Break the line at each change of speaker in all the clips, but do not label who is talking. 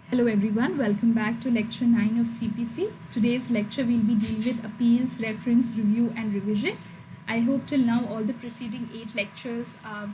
Hello everyone, welcome back to lecture 9 of CPC. Today's lecture will be dealing with appeals, reference, review and revision. I hope till now all the preceding 8 lectures are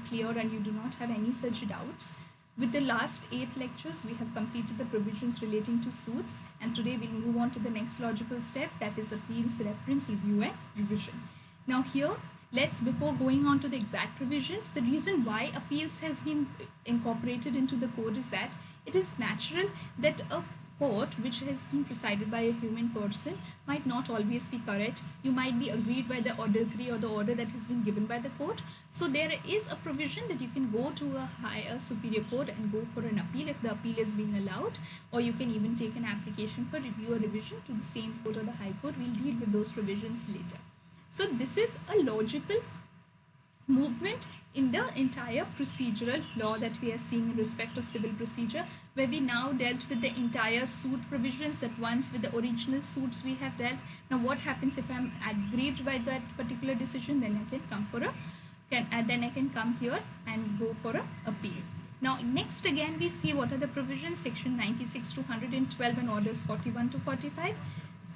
clear and you do not have any such doubts. With the last 8 lectures, we have completed the provisions relating to suits, and today we'll move on to the next logical step, that is appeals, reference, review and revision. Now here, before going on to the exact provisions, the reason why appeals has been incorporated into the code is that it is natural that a court which has been presided by a human person might not always be correct. You might be agreed by the order decree or the order that has been given by the court. So there is a provision that you can go to a higher superior court and go for an appeal if the appeal is being allowed, or you can even take an application for review or revision to the same court or the high court. We'll deal with those provisions later. So this is a logical movement in the entire procedural law that we are seeing in respect of civil procedure, where we now dealt with the entire suit provisions at once with the original suits we have dealt. Now what happens if I'm aggrieved by that particular decision? Then I can come for a then I can come here and go for a appeal. Now next again we see what are the provisions. Section 96 to 112 and orders 41 to 45.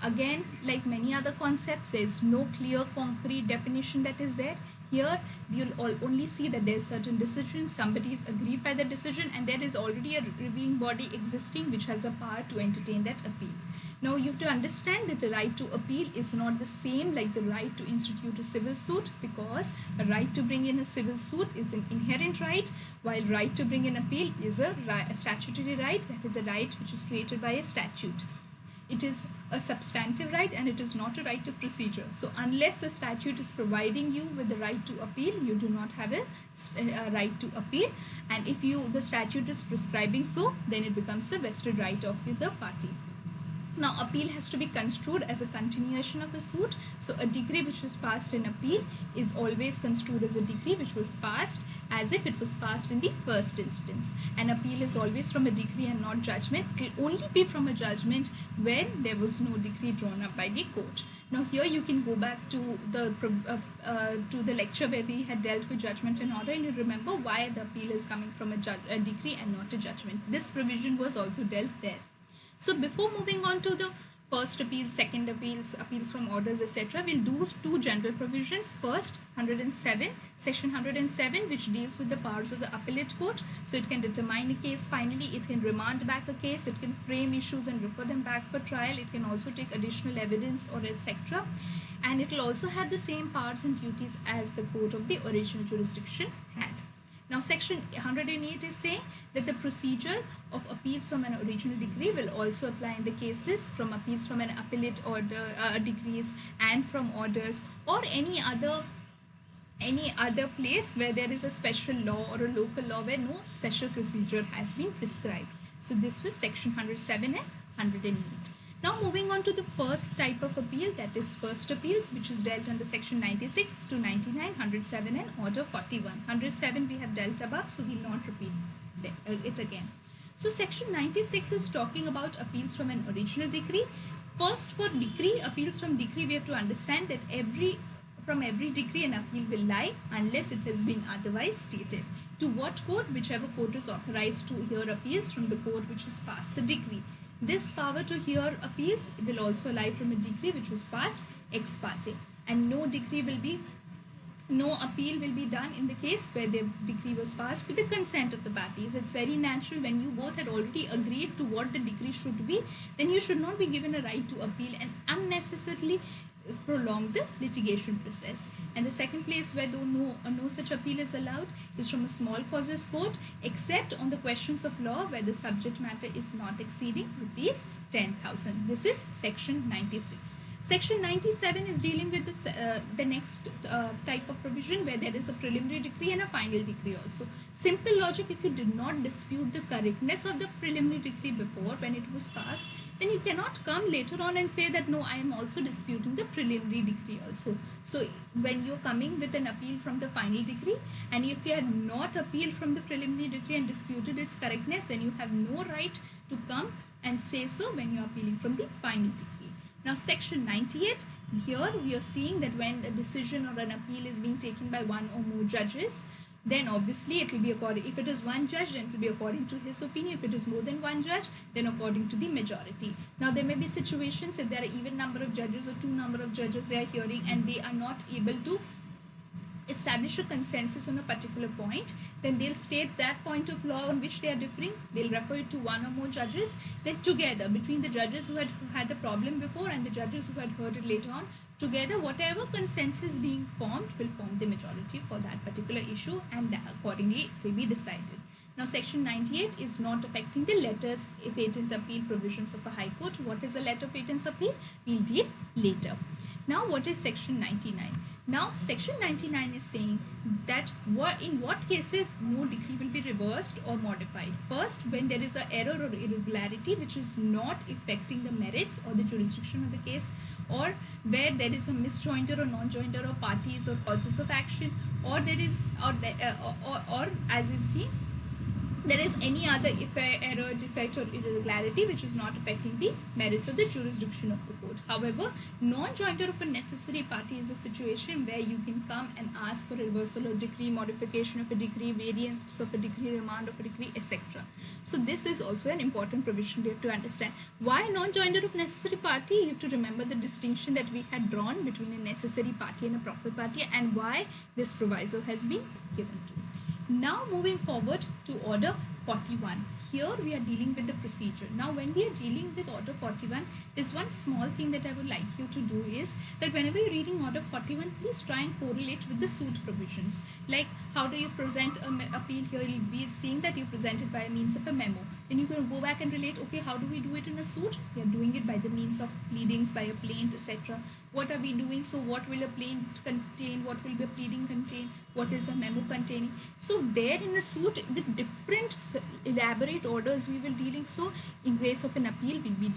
Again, like many other concepts, there is no clear concrete definition that is there. Here you'll only see that there's certain decision, somebody is aggrieved by the decision, and there is already a reviewing body existing which has a power to entertain that appeal. Now you have to understand that the right to appeal is not the same like the right to institute a civil suit, because a right to bring in a civil suit is an inherent right, while right to bring an appeal is a statutory right, that is a right which is created by a statute. It is a substantive right and it is not a right to procedure. So unless the statute is providing you with the right to appeal, you do not have a right to appeal. And if the statute is prescribing so, then it becomes a vested right of the party. Now appeal has to be construed as a continuation of a suit. So a decree which was passed in appeal is always construed as a decree which was passed as if it was passed in the first instance. An appeal is always from a decree and not judgment. It will only be from a judgment when there was no decree drawn up by the court. Now here you can go back to the lecture where we had dealt with judgment and order, and you remember why the appeal is coming from a decree and not a judgment. This provision was also dealt there. So before moving on to the first appeals, second appeals, appeals from orders, etc., we'll do two general provisions. First, 107, section 107, which deals with the powers of the appellate court. So it can determine a case, finally it can remand back a case, it can frame issues and refer them back for trial, it can also take additional evidence or etc. And it will also have the same powers and duties as the court of the original jurisdiction had. Now section 108 is saying that the procedure of appeals from an original decree will also apply in the cases from appeals from an appellate order, decrees, and from orders, or any other place where there is a special law or a local law where no special procedure has been prescribed. So this was section 107 and 108. Now moving on to the first type of appeal, that is first appeals, which is dealt under section 96 to 99, 107 and order 41. 107 we have dealt above, so we will not repeat it again. So section 96 is talking about appeals from an original decree. First, for decree, appeals from decree, we have to understand that from every decree an appeal will lie unless it has been otherwise stated. To what court? Whichever court is authorized to hear appeals from the court which has passed the decree. This power to hear appeals will also lie from a decree which was passed ex parte, and no appeal will be done in the case where the decree was passed with the consent of the parties. It's very natural when you both had already agreed to what the decree should be, then you should not be given a right to appeal and unnecessarily prolong the litigation process. And the second place where no such appeal is allowed is from a small causes court, except on the questions of law where the subject matter is not exceeding rupees 10,000. This is section 96. Section 97 is dealing with the next type of provision where there is a preliminary decree and a final decree also. Simple logic, if you did not dispute the correctness of the preliminary decree before when it was passed, then you cannot come later on and say that no, I am also disputing the preliminary decree also. So when you're coming with an appeal from the final decree, and if you had not appealed from the preliminary decree and disputed its correctness, then you have no right to come and say so when you're appealing from the final decree. Now section 98, here we are seeing that when a decision or an appeal is being taken by one or more judges, then obviously it will be according, if it is one judge, then it will be according to his opinion. If it is more than one judge, then according to the majority. Now there may be situations if there are even number of judges or two number of judges they are hearing and they are not able to establish a consensus on a particular point, then they'll state that point of law on which they are differing. They'll refer it to one or more judges. Then together, between the judges who had a problem before and the judges who had heard it later on, together whatever consensus being formed will form the majority for that particular issue, and that accordingly it will be decided. Now section 98 is not affecting the letters patents appeal provisions of a high court. What is a letter patents appeal? We'll deal later. Now what is section 99? Now section 99 is saying that in what cases no decree will be reversed or modified. First, when there is an error or irregularity which is not affecting the merits or the jurisdiction of the case, or where there is a misjoinder or non-joinder of parties or causes of action, or there is or as we've seen, there is any other error, defect or irregularity which is not affecting the merits or the jurisdiction of the court. However, non-joinder of a necessary party is a situation where you can come and ask for reversal of decree, modification of a decree, variance of a decree, remand of a decree, etc. So this is also an important provision we have to understand. Why non-joinder of necessary party? You have to remember the distinction that we had drawn between a necessary party and a proper party, and why this proviso has been given to. Now moving forward to order 41. Here we are dealing with the procedure. Now when we are dealing with order 41, there's one small thing that I would like you to do is that whenever you're reading order 41, please try and correlate with the suit provisions. Like how do you present an appeal here? You'll be seeing that you present it by means of a memo. Then you can go back and relate, okay, how do we do it in a suit? We are doing it by the means of pleadings, by a plaint, etc. What are we doing? So what will a plaint contain? What will a pleading contain? What is a memo containing? So there in a suit, the different elaborate orders we will dealing. So in case of an appeal, we'll be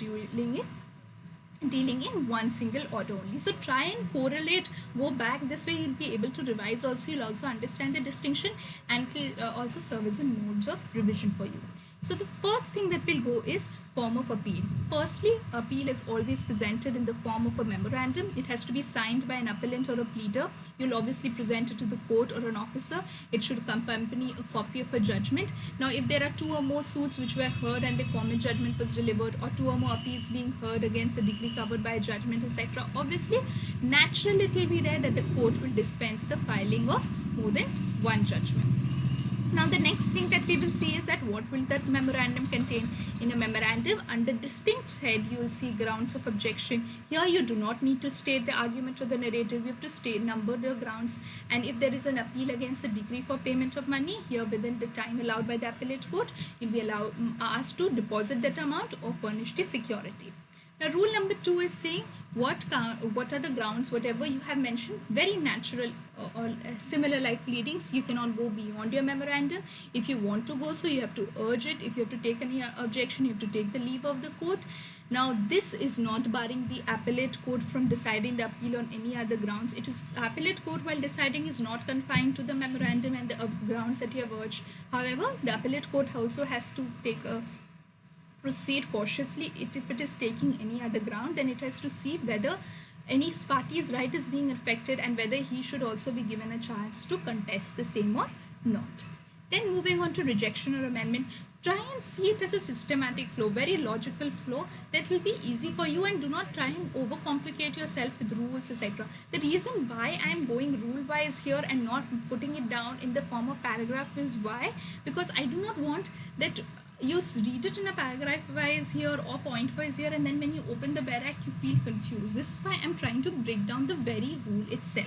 dealing in one single order only. So try and correlate, go back, this way you'll be able to revise also. You'll also understand the distinction, and it will also serve as a modes of revision for you. So the first thing that will go is form of appeal. Firstly, appeal is always presented in the form of a memorandum. It has to be signed by an appellant or a pleader. You'll obviously present it to the court or an officer. It should accompany a copy of a judgment. Now if there are two or more suits which were heard and the common judgment was delivered, or two or more appeals being heard against a decree covered by a judgment, etc., obviously naturally it will be there that the court will dispense the filing of more than one judgment. Now the next thing that we will see is that what will that memorandum contain. In a memorandum, under distinct head, you will see grounds of objection. Here you do not need to state the argument or the narrative. You have to state, number the grounds, and if there is an appeal against a decree for payment of money, here within the time allowed by the appellate court, you'll be asked to deposit that amount or furnish the security. Now rule number 2 is saying what are the grounds, whatever you have mentioned, very natural or similar like pleadings. You cannot go beyond your memorandum. If you want to go, so you have to urge it. If you have to take any objection, you have to take the leave of the court. Now this is not barring the appellate court from deciding the appeal on any other grounds. It is appellate court while deciding is not confined to the memorandum and the grounds that you have urged. However, the appellate court also has to proceed cautiously. If it is taking any other ground, then it has to see whether any party's right is being affected and whether he should also be given a chance to contest the same or not. Then moving on to rejection or amendment, try and see it as a systematic flow, very logical flow that will be easy for you, and do not try and overcomplicate yourself with rules, etc. The reason why I am going rule wise here and not putting it down in the form of paragraph is why, because I do not want that you read it in a paragraph wise here or point wise here, and then when you open the barrack you feel confused. This is why I'm trying to break down the very rule itself.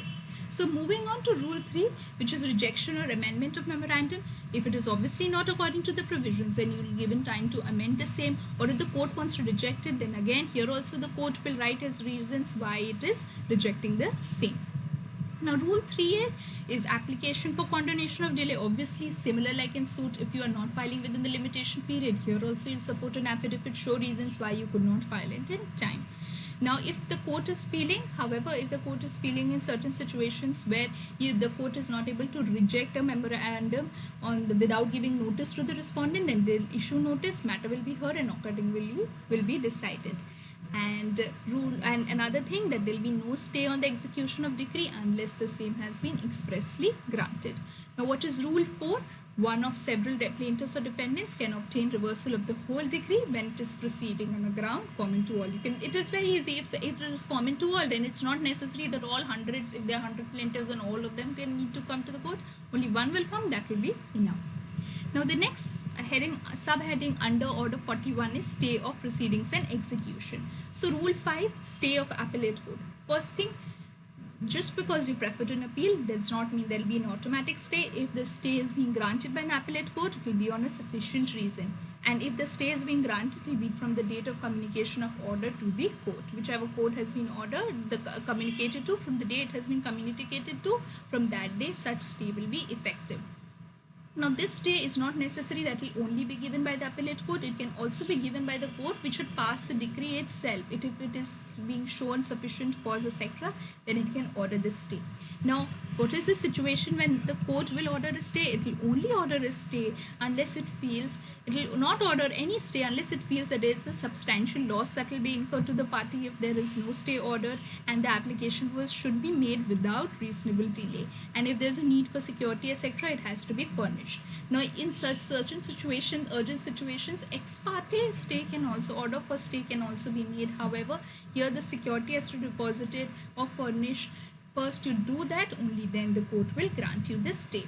So moving on to rule 3, which is rejection or amendment of memorandum. If it is obviously not according to the provisions, then you will be given time to amend the same, or if the court wants to reject it, then again here also the court will write as reasons why it is rejecting the same. Now rule 3A is application for condonation of delay. Obviously similar like in suit, if you are not filing within the limitation period, here also you'll support an affidavit, show reasons why you could not file it in time. Now if the court is feeling, however, if the court is feeling in certain situations where the court is not able to reject a memorandum without giving notice to the respondent, then they'll issue notice, matter will be heard, and accordingly will be decided. And another thing, that there will be no stay on the execution of decree unless the same has been expressly granted. Now, what is rule 4? One of several plaintiffs or defendants can obtain reversal of the whole decree when it is proceeding on a ground common to all. It is very easy. If it is common to all, then it's not necessary that all hundreds, if there are 100 plaintiffs and all of them, they need to come to the court. Only one will come, that will be enough. Now the next subheading under order 41 is stay of proceedings and execution. So rule 5, stay of appellate court. First thing, just because you preferred an appeal does not mean there will be an automatic stay. If the stay is being granted by an appellate court, it will be on a sufficient reason. And if the stay is being granted, it will be from the date of communication of order to the court. Whichever court has been communicated to, from the day it has been communicated to, from that day such stay will be effective. Now this stay is not necessary that will only be given by the appellate court. It can also be given by the court which should pass the decree itself. If it is being shown sufficient cause, etc., then it can order the stay. Now what is the situation when the court will order a stay? It will only order a stay unless it feels, it will not order any stay unless it feels that there is a substantial loss that will be incurred to the party if there is no stay order and the application should be made without reasonable delay. And if there is a need for security, etc., it has to be furnished. Now in such certain situations, urgent situations, ex parte stay can also, order for stay can also be made. However, here the security has to be deposited or furnished. First you do that, only then the court will grant you the stay.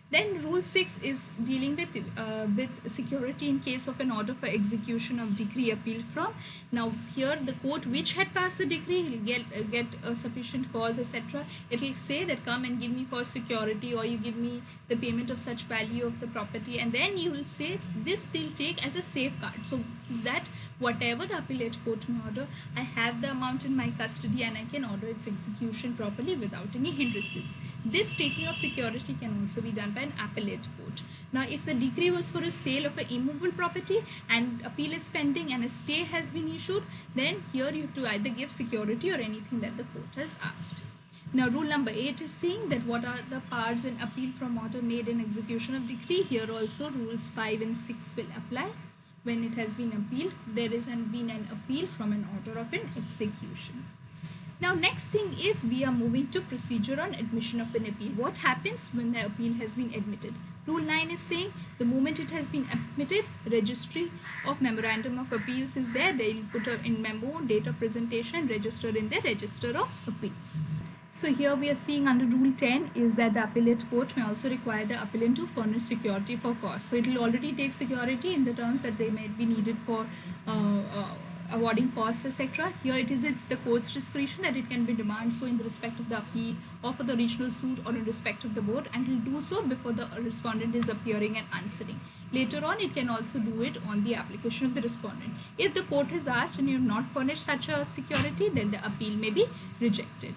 Then rule 6 is dealing with security in case of an order for execution of decree appeal from. Now here the court which had passed the decree will get a sufficient cause, etc. It will say that come and give me for security, or you give me the payment of such value of the property, and then you will say this they'll take as a safeguard. So that whatever the appellate court may order, I have the amount in my custody and I can order its execution properly without any hindrances. This taking of security can also be done by an appellate court. Now if the decree was for a sale of an immovable property and appeal is pending and a stay has been issued, then here you have to either give security or anything that the court has asked. Now rule number 8 is saying that what are the powers in appeal from order made in execution of decree. Here also rules 5 and 6 will apply. When it has been appealed, there is been an appeal from an order of an execution. Now next thing is we are moving to procedure on admission of an appeal. What happens when the appeal has been admitted? Rule 9 is saying the moment it has been admitted, registry of memorandum of appeals is there. They will put in memo, date of presentation, registered in the register of appeals. So here we are seeing under rule 10 is that the appellate court may also require the appellant to furnish security for costs. So it will already take security in the terms that they may be needed for awarding costs, etc. Here it's the court's discretion that it can be demanded so in the respect of the appeal or for the original suit or in respect of the board, and will do so before the respondent is appearing and answering. Later on it can also do it on the application of the respondent. If the court has asked and you have not furnished such a security, then the appeal may be rejected.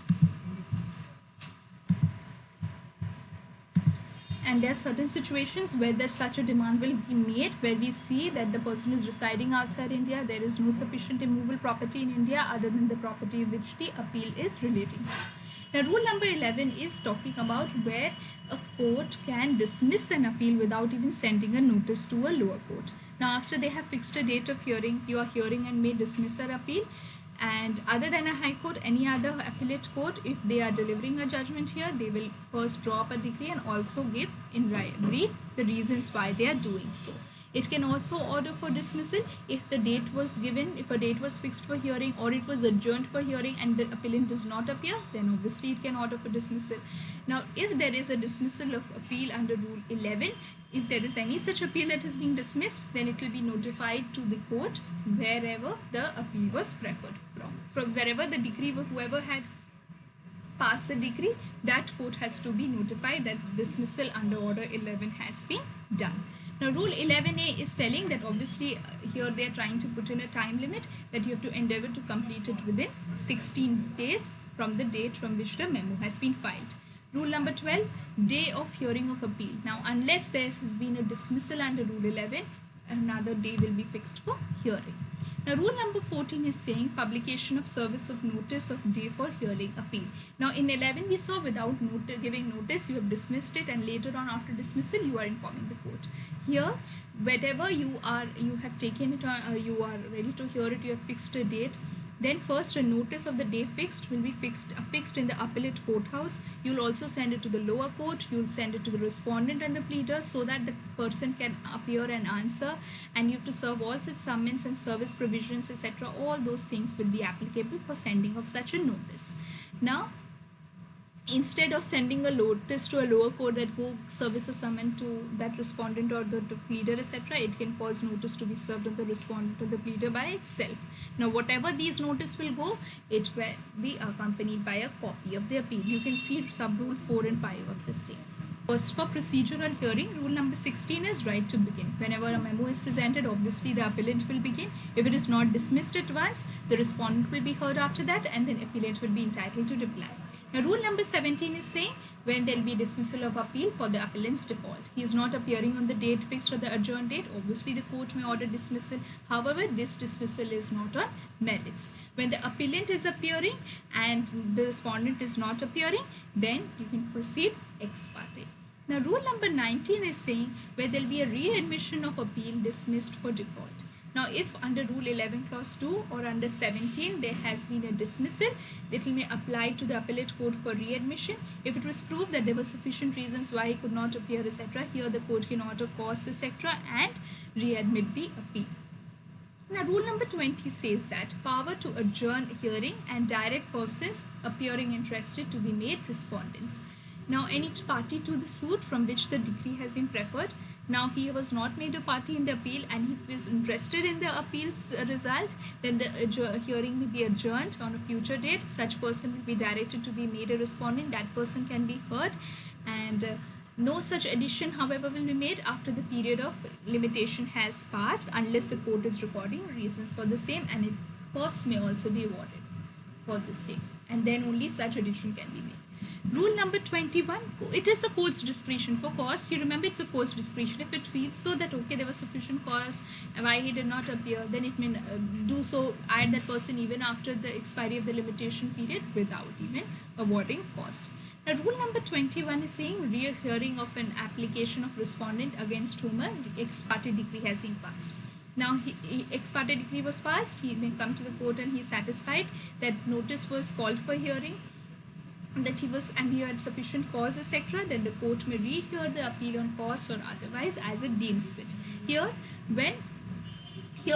And there are certain situations where such a demand will be made, where we see that the person is residing outside India, there is no sufficient immovable property in India other than the property which the appeal is relating to. Now rule number 11 is talking about where a court can dismiss an appeal without even sending a notice to a lower court. Now after they have fixed a date of hearing, you are hearing and may dismiss an appeal. And other than a high court, any other appellate court, if they are delivering a judgment here, they will first draw up a decree and also give in brief the reasons why they are doing so. It can also order for dismissal if the date was given, if a date was fixed for hearing or it was adjourned for hearing and the appellant does not appear, then obviously it can order for dismissal. Now if there is a dismissal of appeal under rule 11, if there is any such appeal that is being dismissed, then it will be notified to the court wherever the appeal was preferred from wherever the decree, whoever had passed the decree, that court has to be notified that dismissal under order 11 has been done. Now rule 11A is telling that obviously here they are trying to put in a time limit that you have to endeavor to complete it within 16 days from the date from which the memo has been filed. Rule number 12, day of hearing of appeal. Now unless there has been a dismissal under rule 11, another day will be fixed for hearing. Now rule number 14 is saying publication of service of notice of day for hearing appeal. Now in 11 we saw without giving notice you have dismissed it, and later on after dismissal you are informing the court. Here, whatever you have taken it on, you are ready to hear it, you have fixed a date. Then first a notice of the day fixed will be fixed in the appellate courthouse. You'll also send it to the lower court. You'll send it to the respondent and the pleader so that the person can appear and answer, and you have to serve all such summons and service provisions, etc. All those things will be applicable for sending of such a notice. Now, instead of sending a notice to a lower court that go service a summon to that respondent or the pleader, etc., it can cause notice to be served on the respondent or the pleader by itself. Now, whatever these notice will go, it will be accompanied by a copy of the appeal. You can see sub rule 4 and 5 of the same. First, for procedural hearing, rule number 16 is right to begin. Whenever a memo is presented, obviously the appellant will begin. If it is not dismissed at once, the respondent will be heard after that, and then appellant will be entitled to reply. Now, rule number 17 is saying when there will be dismissal of appeal for the appellant's default. He is not appearing on the date fixed or the adjourned date. Obviously, the court may order dismissal. However, this dismissal is not on merits. When the appellant is appearing and the respondent is not appearing, then you can proceed ex parte. Now, rule number 19 is saying where there will be a readmission of appeal dismissed for default. Now, if under Rule 11 Clause 2 or under 17 there has been a dismissal, it will be applied to the appellate court for readmission. If it was proved that there were sufficient reasons why he could not appear, etc., here the court can order cause, etc., and readmit the appeal. Now, rule number 20 says that power to adjourn hearing and direct persons appearing interested to be made respondents. Now, any party to the suit from which the decree has been preferred, now he was not made a party in the appeal and he was interested in the appeal's result, then the hearing may be adjourned on a future date. Such person will be directed to be made a respondent. That person can be heard, and no such addition, however, will be made after the period of limitation has passed unless the court is recording reasons for the same, and costs may also be awarded for the same, and then only such addition can be made. Rule number 21, it is the court's discretion for cause. You remember, it's a court's discretion. If it feels so that, okay, there was sufficient cause why he did not appear, then it may do so, add that person even after the expiry of the limitation period without even awarding cost. Now, rule number 21 is saying rehearing of an application of respondent against whom an ex parte decree has been passed. Now, ex parte decree was passed, he may come to the court and he is satisfied that notice was called for hearing, that he had sufficient cause, etc., then the court may rehear the appeal on cause or otherwise as it deems fit. Here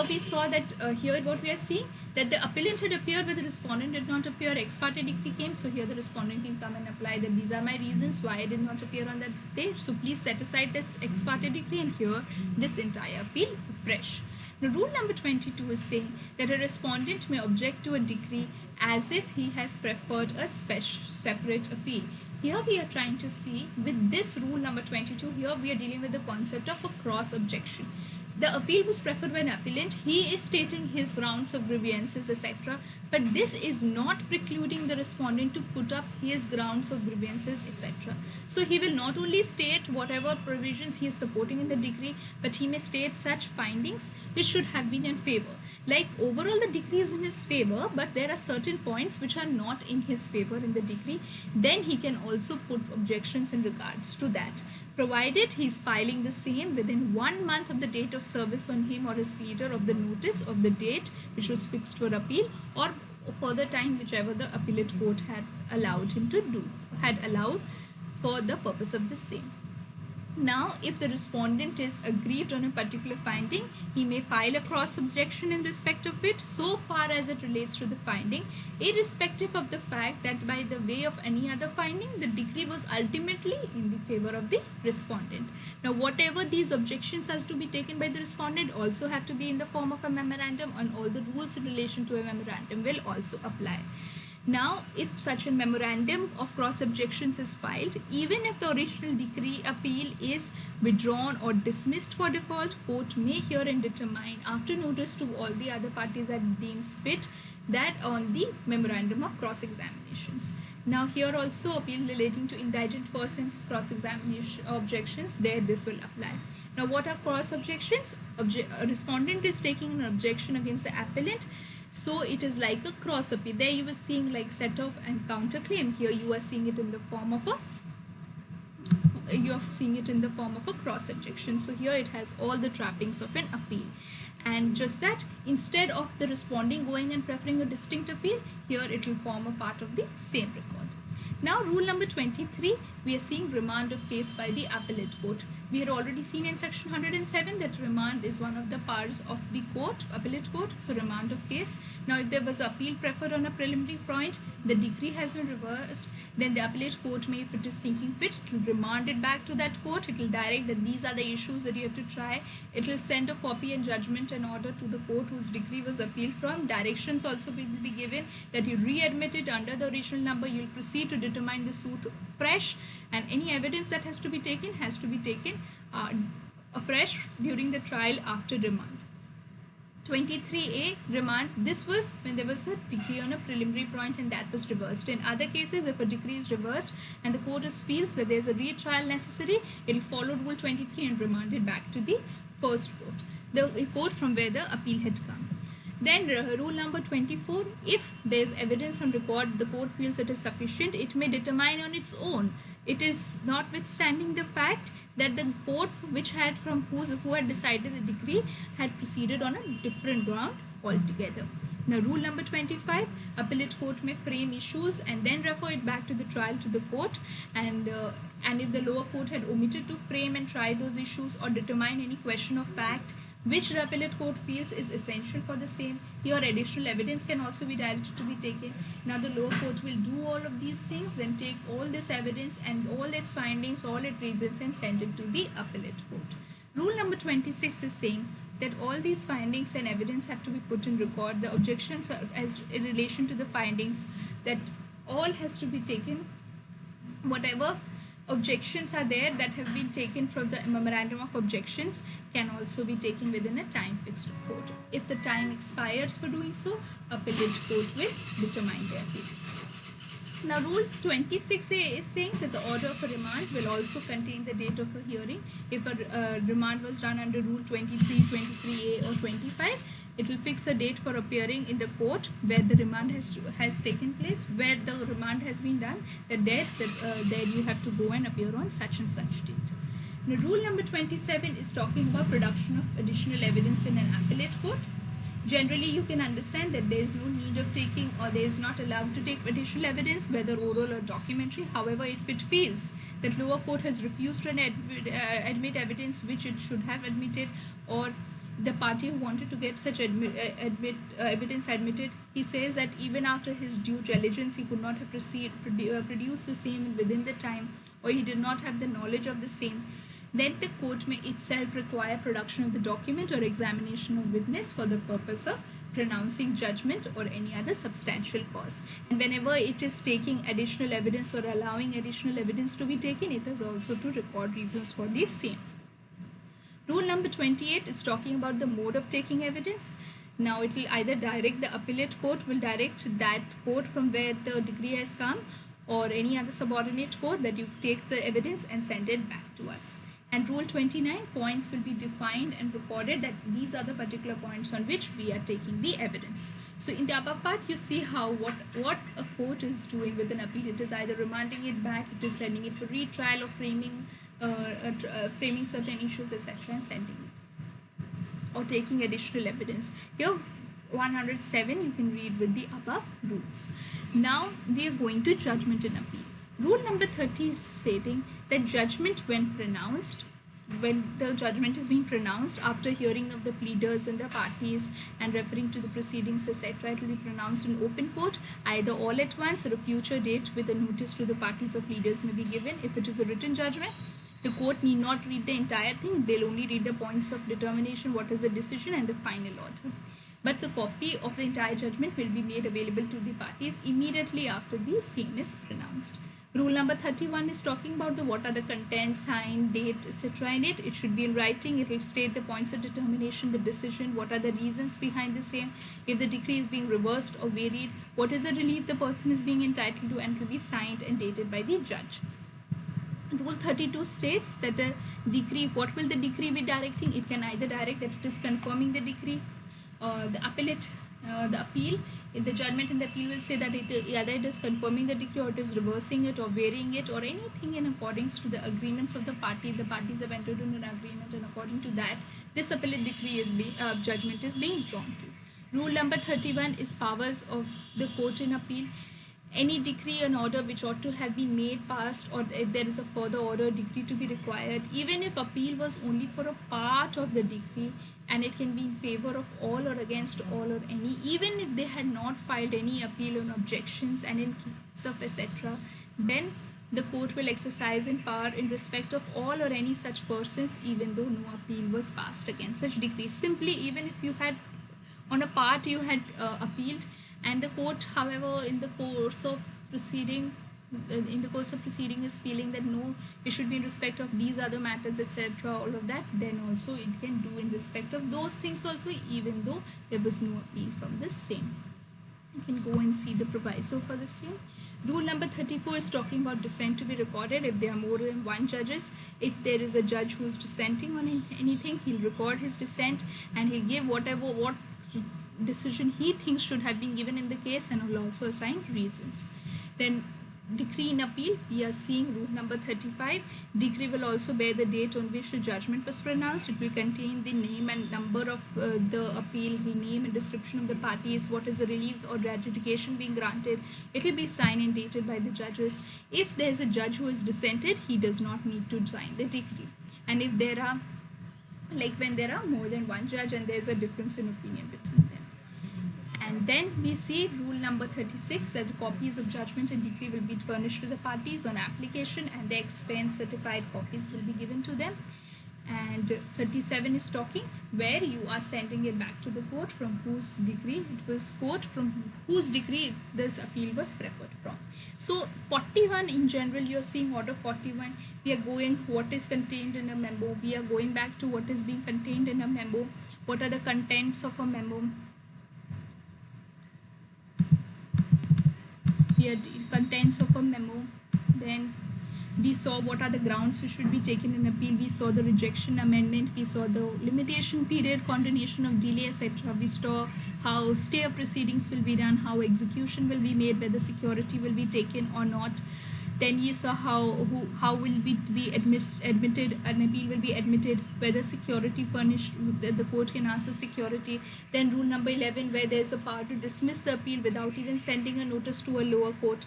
we saw that here what we are seeing, that the appellant had appeared but the respondent did not appear. Ex parte decree came, so here the respondent can come and apply that these are my reasons why I did not appear on that day, so please set aside that ex parte decree and hear this entire appeal fresh. Now, rule number 22 is saying that a respondent may object to a decree as if he has preferred a separate appeal. Here we are trying to see with this rule number 22, here we are dealing with the concept of a cross objection. The appeal was preferred by an appellant. He is stating his grounds of grievances, etc. But this is not precluding the respondent to put up his grounds of grievances, etc. So he will not only state whatever provisions he is supporting in the decree, but he may state such findings which should have been in favor. Like overall the decree is in his favor, but there are certain points which are not in his favor in the decree. Then he can also put objections in regards to that, provided he is filing the same within 1 month of the date of service on him or his pleader of the notice of the date which was fixed for appeal, or further time whichever the appellate court had allowed him to do, had allowed for the purpose of the same. Now, if the respondent is aggrieved on a particular finding, he may file a cross objection in respect of it so far as it relates to the finding, irrespective of the fact that by the way of any other finding, the decree was ultimately in the favor of the respondent. Now, whatever these objections has to be taken by the respondent also have to be in the form of a memorandum, and all the rules in relation to a memorandum will also apply. Now, if such a memorandum of cross objections is filed, even if the original decree appeal is withdrawn or dismissed for default, court may hear and determine after notice to all the other parties that deems fit that on the memorandum of cross examinations. Now, here also appeal relating to indigent persons cross examination objections, there this will apply. Now, what are cross objections? A respondent is taking an objection against the appellant. So it is like a cross appeal. There you were seeing like set off and counterclaim. Here you are seeing it in the form of a you're seeing it in the form of a cross objection. So here it has all the trappings of an appeal. And just that, instead of the responding going and preferring a distinct appeal, here it will form a part of the same record. Now rule number 23, we are seeing remand of case by the appellate court. We had already seen in section 107 that remand is one of the powers of the court, appellate court, so remand of case. Now if there was appeal preferred on a preliminary point, the decree has been reversed, then the appellate court may, if it is thinking fit, it will remand it back to that court. It will direct that these are the issues that you have to try. It will send a copy and judgment and order to the court whose decree was appealed from. Directions also will be given that you readmit it under the original number. You will proceed to determine the suit fresh, and any evidence that has to be taken afresh during the trial after remand. 23A, remand. This was when there was a decree on a preliminary point and that was reversed. In other cases, if a decree is reversed and the court feels that there is a retrial necessary, it will follow rule 23 and remand it back to the first court, the court from where the appeal had come. Then rule number 24, if there is evidence on record, the court feels it is sufficient, it may determine on its own. It is notwithstanding the fact that the court who had decided the decree had proceeded on a different ground altogether. Now rule number 25, appellate court may frame issues and then refer it back to the trial to the court, and if the lower court had omitted to frame and try those issues or determine any question of fact which the appellate court feels is essential for the same, here additional evidence can also be directed to be taken. Now the lower court will do all of these things, then take all this evidence and all its findings, all its reasons, and send it to the appellate court. Rule number 26 is saying that all these findings and evidence have to be put in record. The objections as in relation to the findings, that all has to be taken. Whatever objections are there that have been taken from the memorandum of objections can also be taken within a time fixed of court. If the time expires for doing so, appellate court will determine the appeal. Now rule 26A is saying that the order of a remand will also contain the date of a hearing. If a remand was done under rule 23, 23A or 25, it will fix a date for appearing in the court where the remand has taken place, where the remand has been done, there you have to go and appear on such and such date. Now rule number 27 is talking about production of additional evidence in an appellate court. Generally, you can understand that there is no need of taking, or there is not allowed to take additional evidence, whether oral or documentary. However, if it feels that lower court has refused to admit evidence which it should have admitted, or the party who wanted to get such evidence admitted, he says that even after his due diligence, he could not have produced the same within the time, or he did not have the knowledge of the same, then the court may itself require production of the document or examination of witness for the purpose of pronouncing judgment or any other substantial cause. And whenever it is taking additional evidence or allowing additional evidence to be taken, it is also to record reasons for the same. Rule number 28 is talking about the mode of taking evidence. Now it will either direct, the appellate court will direct that court from where the decree has come, or any other subordinate court, that you take the evidence and send it back to us. And rule 29, points will be defined and recorded that these are the particular points on which we are taking the evidence. So in the upper part, you see how what a court is doing with an appeal. It is either remanding it back, it is sending it for retrial, or framing certain issues, etc., and sending it, or taking additional evidence. Here 107 you can read with the above rules. Now we are going to judgment and appeal. Rule number 30 is stating that judgment when the judgment is being pronounced after hearing of the pleaders and the parties and referring to the proceedings, etc., it will be pronounced in open court, either all at once or a future date with a notice to the parties or pleaders may be given. If it is a written judgment, the court need not read the entire thing. They'll only read the points of determination, what is the decision and the final order. But the copy of the entire judgment will be made available to the parties immediately after the same is pronounced. Rule number 31 is talking about what are the contents, sign, date, etc. in it. It should be in writing. It will state the points of determination, the decision, what are the reasons behind the same, if the decree is being reversed or varied, what is the relief the person is being entitled to, and it will be signed and dated by the judge. Rule 32 states that the decree, what will the decree be directing? It can either direct that it is confirming the decree, the appellate the appeal, in the judgment in the appeal will say that either it is confirming the decree or it is reversing it or varying it or anything in accordance to the agreements of the party. The parties have entered into an agreement, and according to that, this appellate decree is being judgment is being drawn to. Rule number 31 is powers of the court in appeal. Any decree and order which ought to have been made, passed, or if there is a further order decree to be required, even if appeal was only for a part of the decree, and it can be in favor of all or against all or any, even if they had not filed any appeal or objections, and in case of etc., then the court will exercise in power in respect of all or any such persons, even though no appeal was passed against such decree. Simply, even if you had on a part you had appealed, and the court, however, in the course of proceeding is feeling that no, it should be in respect of these other matters, etc., all of that, then also it can do in respect of those things also, even though there was no appeal from the same. You can go and see the proviso for the same. Rule number 34 is talking about dissent to be recorded if there are more than one judges. If there is a judge who is dissenting on anything, he'll record his dissent, and he'll give what decision he thinks should have been given in the case, and will also assign reasons. Then decree in appeal, we are seeing rule number 35. Decree will also bear the date on which the judgment was pronounced. It will contain the name and number of the appeal, the name and description of the parties, what is the relief or adjudication being granted. It will be signed and dated by the judges. If there is a judge who is dissented, he does not need to sign the decree. And if there are, like when there are more than one judge and there is a difference in opinion between them. And then we see rule number 36, that the copies of judgment and decree will be furnished to the parties on application, and the expense certified copies will be given to them. And 37 is talking where you are sending it back to the court from whose decree this appeal was preferred from. So 41 in general, you are seeing order 41. We are going what is contained in a memo. We are going back to what is being contained in a memo. What are the contents of a memo? We are contents of a memo. Then we saw what are the grounds which should be taken in appeal. We saw the rejection amendment. We saw the limitation period, condonation of delay, etc. We saw how stay of proceedings will be done, how execution will be made, whether security will be taken or not. Then we saw how will be admitted, an appeal will be admitted, whether security furnished, the court can ask the security. Then rule number 11, where there is a power to dismiss the appeal without even sending a notice to a lower court.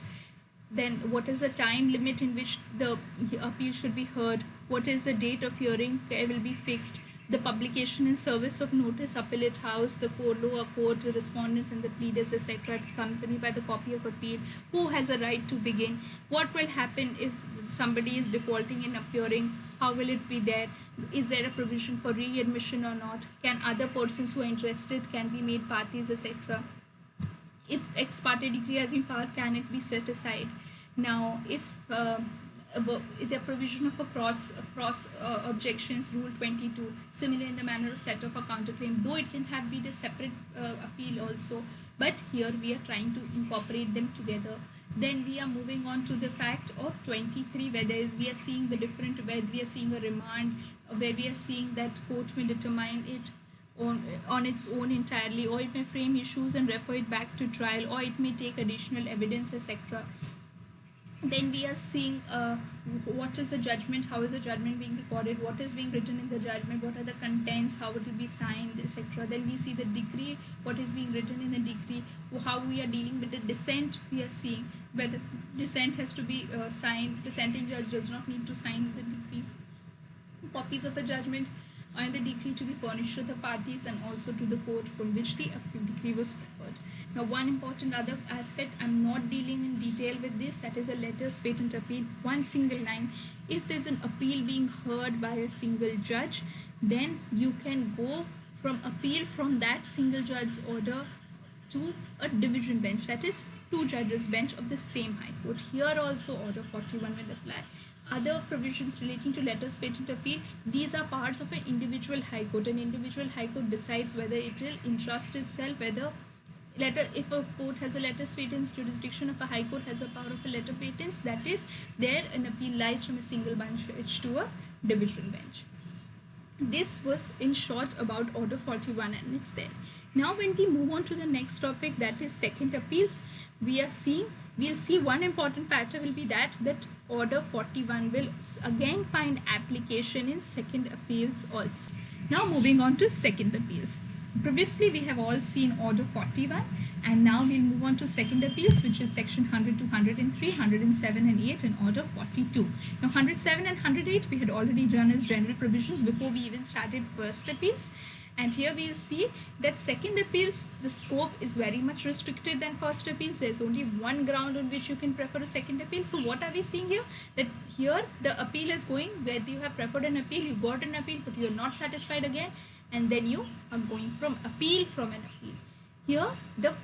Then what is the time limit in which the appeal should be heard? What is the date of hearing? There will be fixed. The publication and service of notice, appellate house, the court, lower court, the respondents and the pleaders, etc., accompanied by the copy of appeal. Who has a right to begin? What will happen if somebody is defaulting in appearing? How will it be there? Is there a provision for readmission or not? Can other persons who are interested can be made parties, etc.? If ex parte decree has been passed, can it be set aside? Now, if the provision of a cross objections, rule 22, similar in the manner of set of a counterclaim, though it can have been a separate appeal also, but here we are trying to incorporate them together. Then we are moving on to the fact of 23, where we are seeing the different, where we are seeing a remand, where we are seeing that court may determine it on its own entirely, or it may frame issues and refer it back to trial, or it may take additional evidence, etc. Then we are seeing what is the judgment, how is the judgment being recorded, what is being written in the judgment, what are the contents, how it will be signed, etc. Then we see the decree, what is being written in the decree, how we are dealing with the dissent. We are seeing whether dissent has to be signed, dissenting judge does not need to sign the decree. Copies of a judgment and the decree to be furnished to the parties and also to the court from which the decree was preferred. Now, one important other aspect, I'm not dealing in detail with this, that is a letters patent appeal, one single line. If there's an appeal being heard by a single judge, then you can go from appeal from that single judge's order to a division bench, that is two judges bench of the same high court. Here also order 41 will apply. Other provisions relating to letters patent appeal, these are parts of an individual high court. An individual high court decides whether it will entrust itself, whether if a court has a letters patents jurisdiction, if a high court has a power of a letter patents, that is there an appeal lies from a single bench to a division bench. This was in short about Order 41 and it's there. Now when we move on to the next topic, that is second appeals, we'll see one important factor will be that Order 41 will again find application in second appeals also. Now moving on to second appeals. Previously we have all seen Order 41 and now we'll move on to second appeals, which is section 100 to 103, 107 and 8 in Order 42. Now 107 and 108 we had already done as general provisions before we even started first appeals. And here we'll see that second appeals, the scope is very much restricted than first appeals. There's only one ground on which you can prefer a second appeal. So what are we seeing here? That here the appeal is going where you have preferred an appeal, you got an appeal, but you're not satisfied again, and then you are going from appeal from an appeal. Here the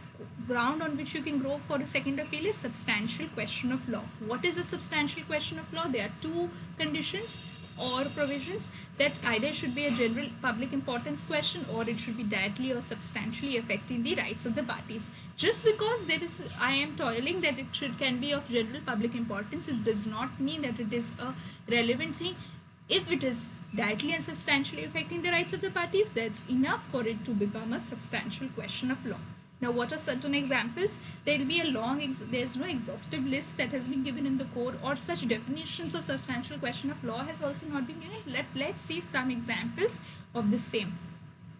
ground on which you can go for a second appeal is substantial question of law. What is a substantial question of law? There are two conditions or provisions, that either should be a general public importance question or it should be directly or substantially affecting the rights of the parties. Just because I am toiling that it can be of general public importance, it does not mean that it is a relevant thing. If it is directly and substantially affecting the rights of the parties, that's enough for it to become a substantial question of law. Now, what are certain examples? There will be a there's no exhaustive list that has been given in the code, or such definitions of substantial question of law has also not been given. Let's see some examples of the same.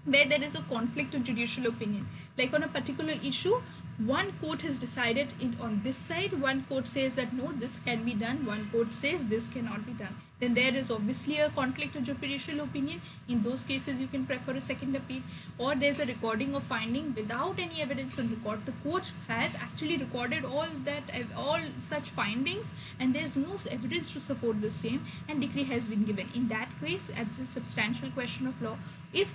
Where there is a conflict of judicial opinion, like on a particular issue, one court has decided it on this side, one court says that no, this can be done, one court says this cannot be done, then there is obviously a conflict of judicial opinion. In those cases you can prefer a second appeal. Or there's a recording of finding without any evidence on record. The court has actually recorded all such findings and there's no evidence to support the same, and decree has been given. In that case, it's a substantial question of law. If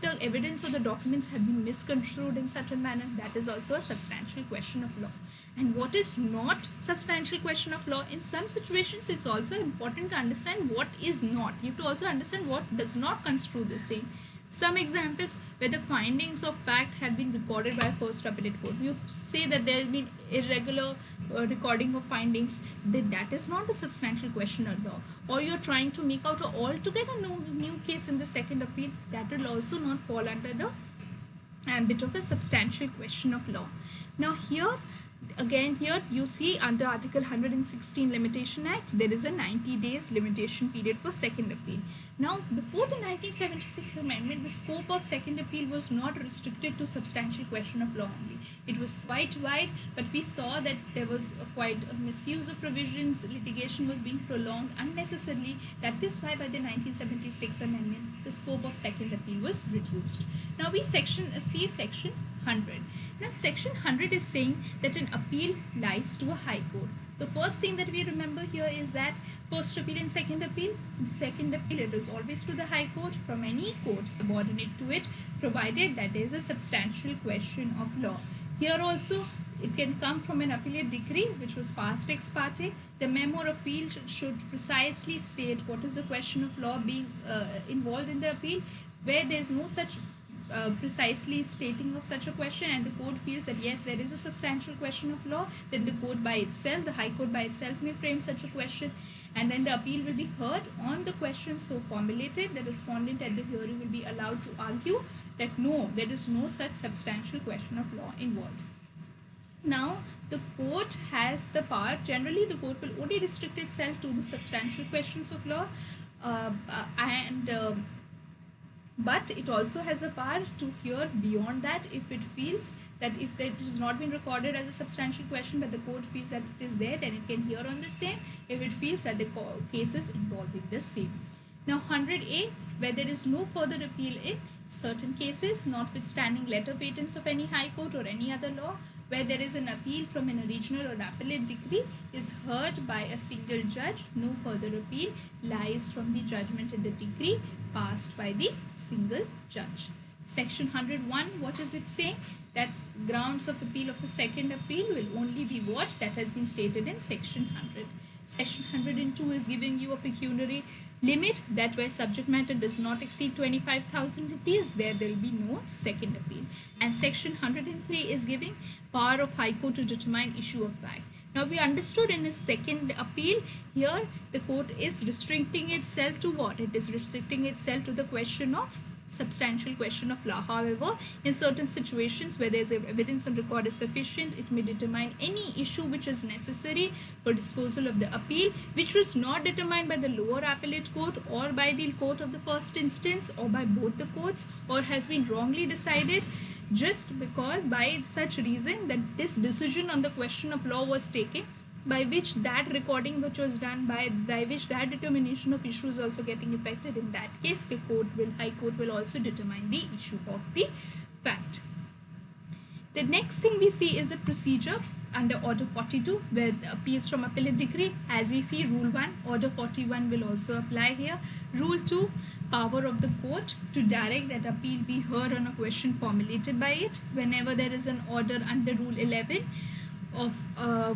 the evidence or the documents have been misconstrued in such a manner, that is also a substantial question of law. And what is not substantial question of law? In some situations, it's also important to understand what is not. You have to also understand what does not construe the same. Some examples where the findings of fact have been recorded by first appellate court. You say that there has been irregular recording of findings, that is not a substantial question of law. Or you're trying to make out an altogether new case in the second appeal, that will also not fall under the ambit of a substantial question of law. Now here you see under Article 116 Limitation Act, there is a 90 days limitation period for second appeal. Now, before the 1976 amendment, the scope of second appeal was not restricted to substantial question of law only. It was quite wide, but we saw that there was quite a misuse of provisions, litigation was being prolonged unnecessarily. That is why by the 1976 amendment, the scope of second appeal was reduced. Now we see section 100. Now section 100 is saying that an appeal lies to a high court. The first thing that we remember here is that first appeal and second appeal. In second appeal, it is always to the high court from any court subordinate to it, provided that there is a substantial question of law. Here also, it can come from an appellate decree which was passed ex parte. The memo of appeal should precisely state what is the question of law being involved in the appeal. Where there is no such precisely stating of such a question and the court feels that yes, there is a substantial question of law, then the court by itself, the high court by itself may frame such a question, and then the appeal will be heard on the question so formulated. The respondent at the hearing will be allowed to argue that no, there is no such substantial question of law involved. Now, the court has the power, generally the court will only restrict itself to the substantial questions of law but it also has the power to hear beyond that if it feels that if it has not been recorded as a substantial question but the court feels that it is there, then it can hear on the same if it feels that the case is involving the same. Now 100A, where there is no further appeal in certain cases, notwithstanding letter patents of any high court or any other law, where there is an appeal from an original or appellate decree is heard by a single judge, no further appeal lies from the judgment in the decree passed by the single judge. Section 101, what is it saying? That grounds of appeal of a second appeal will only be what? That has been stated in section 100. Section 102 is giving you a pecuniary limit that where subject matter does not exceed 25,000 rupees, there will be no second appeal. And section 103 is giving power of high court to determine issue of fact. Now we understood in his second appeal, here the court is restricting itself to what? It is restricting itself to the question of substantial question of law. However, in certain situations where there is evidence on record is sufficient, it may determine any issue which is necessary for disposal of the appeal, which was not determined by the lower appellate court or by the court of the first instance or by both the courts, or has been wrongly decided, just because by such reason that this decision on the question of law was taken, by which that recording which was done, by which that determination of issue is also getting affected. In that case, the high court will also determine the issue of the fact. The next thing we see is the procedure under Order 42 with appeals from appellate decree. As we see, Rule 1, Order 41 will also apply here. Rule 2, power of the court to direct that appeal be heard on a question formulated by it. Whenever there is an order under Rule 11 of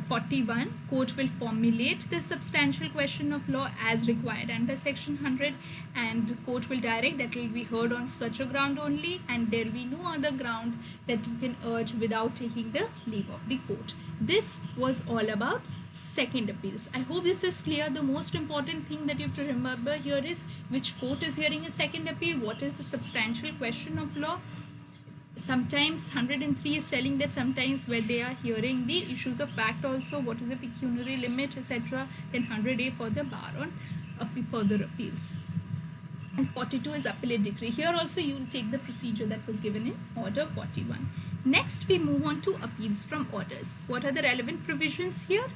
41, court will formulate the substantial question of law as required under section 100, and court will direct that it will be heard on such a ground only, and there will be no other ground that you can urge without taking the leave of the court. This was all about second appeals. I hope this is clear. The most important thing that you have to remember here is which court is hearing a second appeal, what is the substantial question of law. Sometimes 103 is telling that sometimes where they are hearing the issues of fact also, what is the pecuniary limit, etc., then 100A for the bar on further appeals. And 42 is appellate decree. Here also you will take the procedure that was given in Order 41. Next we move on to appeals from orders. What are the relevant provisions here?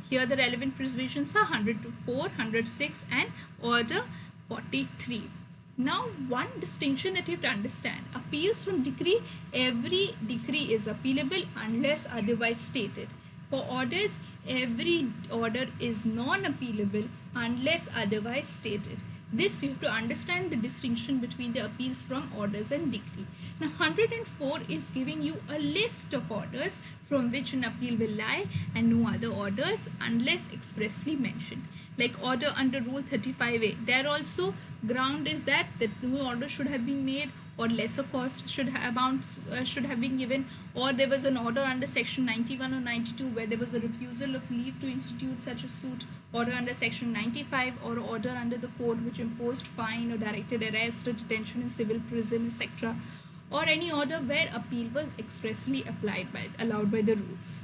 Here the relevant provisions are 104, 106 and Order 43. Now one distinction that you have to understand, appeals from decree, every decree is appealable unless otherwise stated. For orders, every order is non-appealable unless otherwise stated. This you have to understand the distinction between the appeals from orders and decree. Now 104 is giving you a list of orders from which an appeal will lie and no other orders unless expressly mentioned. Like order under Rule 35A, there also ground is that no order should have been made, or lesser cost should have been given, or there was an order under section 91 or 92 where there was a refusal of leave to institute such a suit, order under section 95, or order under the code which imposed fine or directed arrest or detention in civil prison, etc., or any order where appeal was expressly allowed by the rules,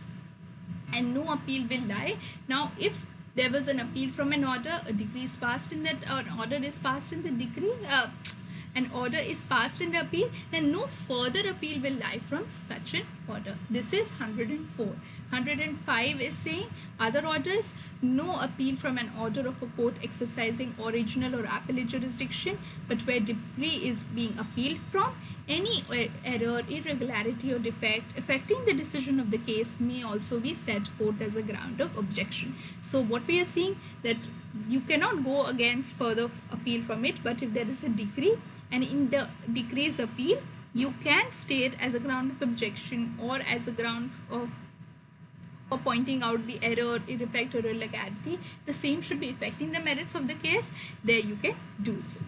and no appeal will lie. Now if there was an appeal from an order, a decree is passed in that, or an order is passed in the decree, an order is passed in the appeal, then no further appeal will lie from such an order. This is 104. 105 is saying other orders, no appeal from an order of a court exercising original or appellate jurisdiction, but where decree is being appealed from, any error, irregularity or defect affecting the decision of the case may also be set forth as a ground of objection. So what we are seeing, that you cannot go against further appeal from it, but if there is a decree and in the decree's appeal you can state as a ground of objection or as a ground of pointing out the error, defect or irregularity, the same should be affecting the merits of the case, there you can do so.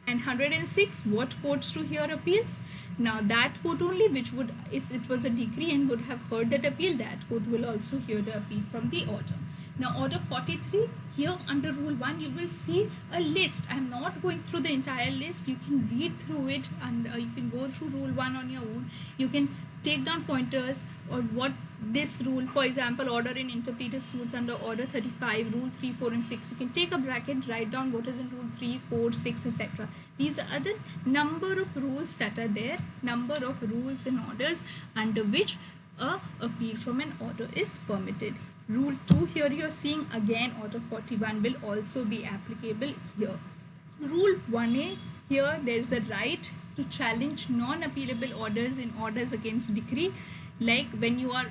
And 106, what courts to hear appeals? Now that court only which would, if it was a decree and would have heard that appeal, that court will also hear the appeal from the order. Now Order 43, here under Rule 1 you will see a list. I am not going through the entire list, you can read through it and you can go through Rule 1 on your own. You can take down pointers or what this rule, for example, order in interpreter suits under Order 35, Rule 3, 4 and 6. You can take a bracket, write down what is in Rule 3, 4, 6, etc. These are the number of rules that are there, number of rules and orders under which a appeal from an order is permitted. Rule 2, here you are seeing again Order 41 will also be applicable here. Rule 1A, here there is a right to challenge non-appealable orders in orders against decree. Like when you are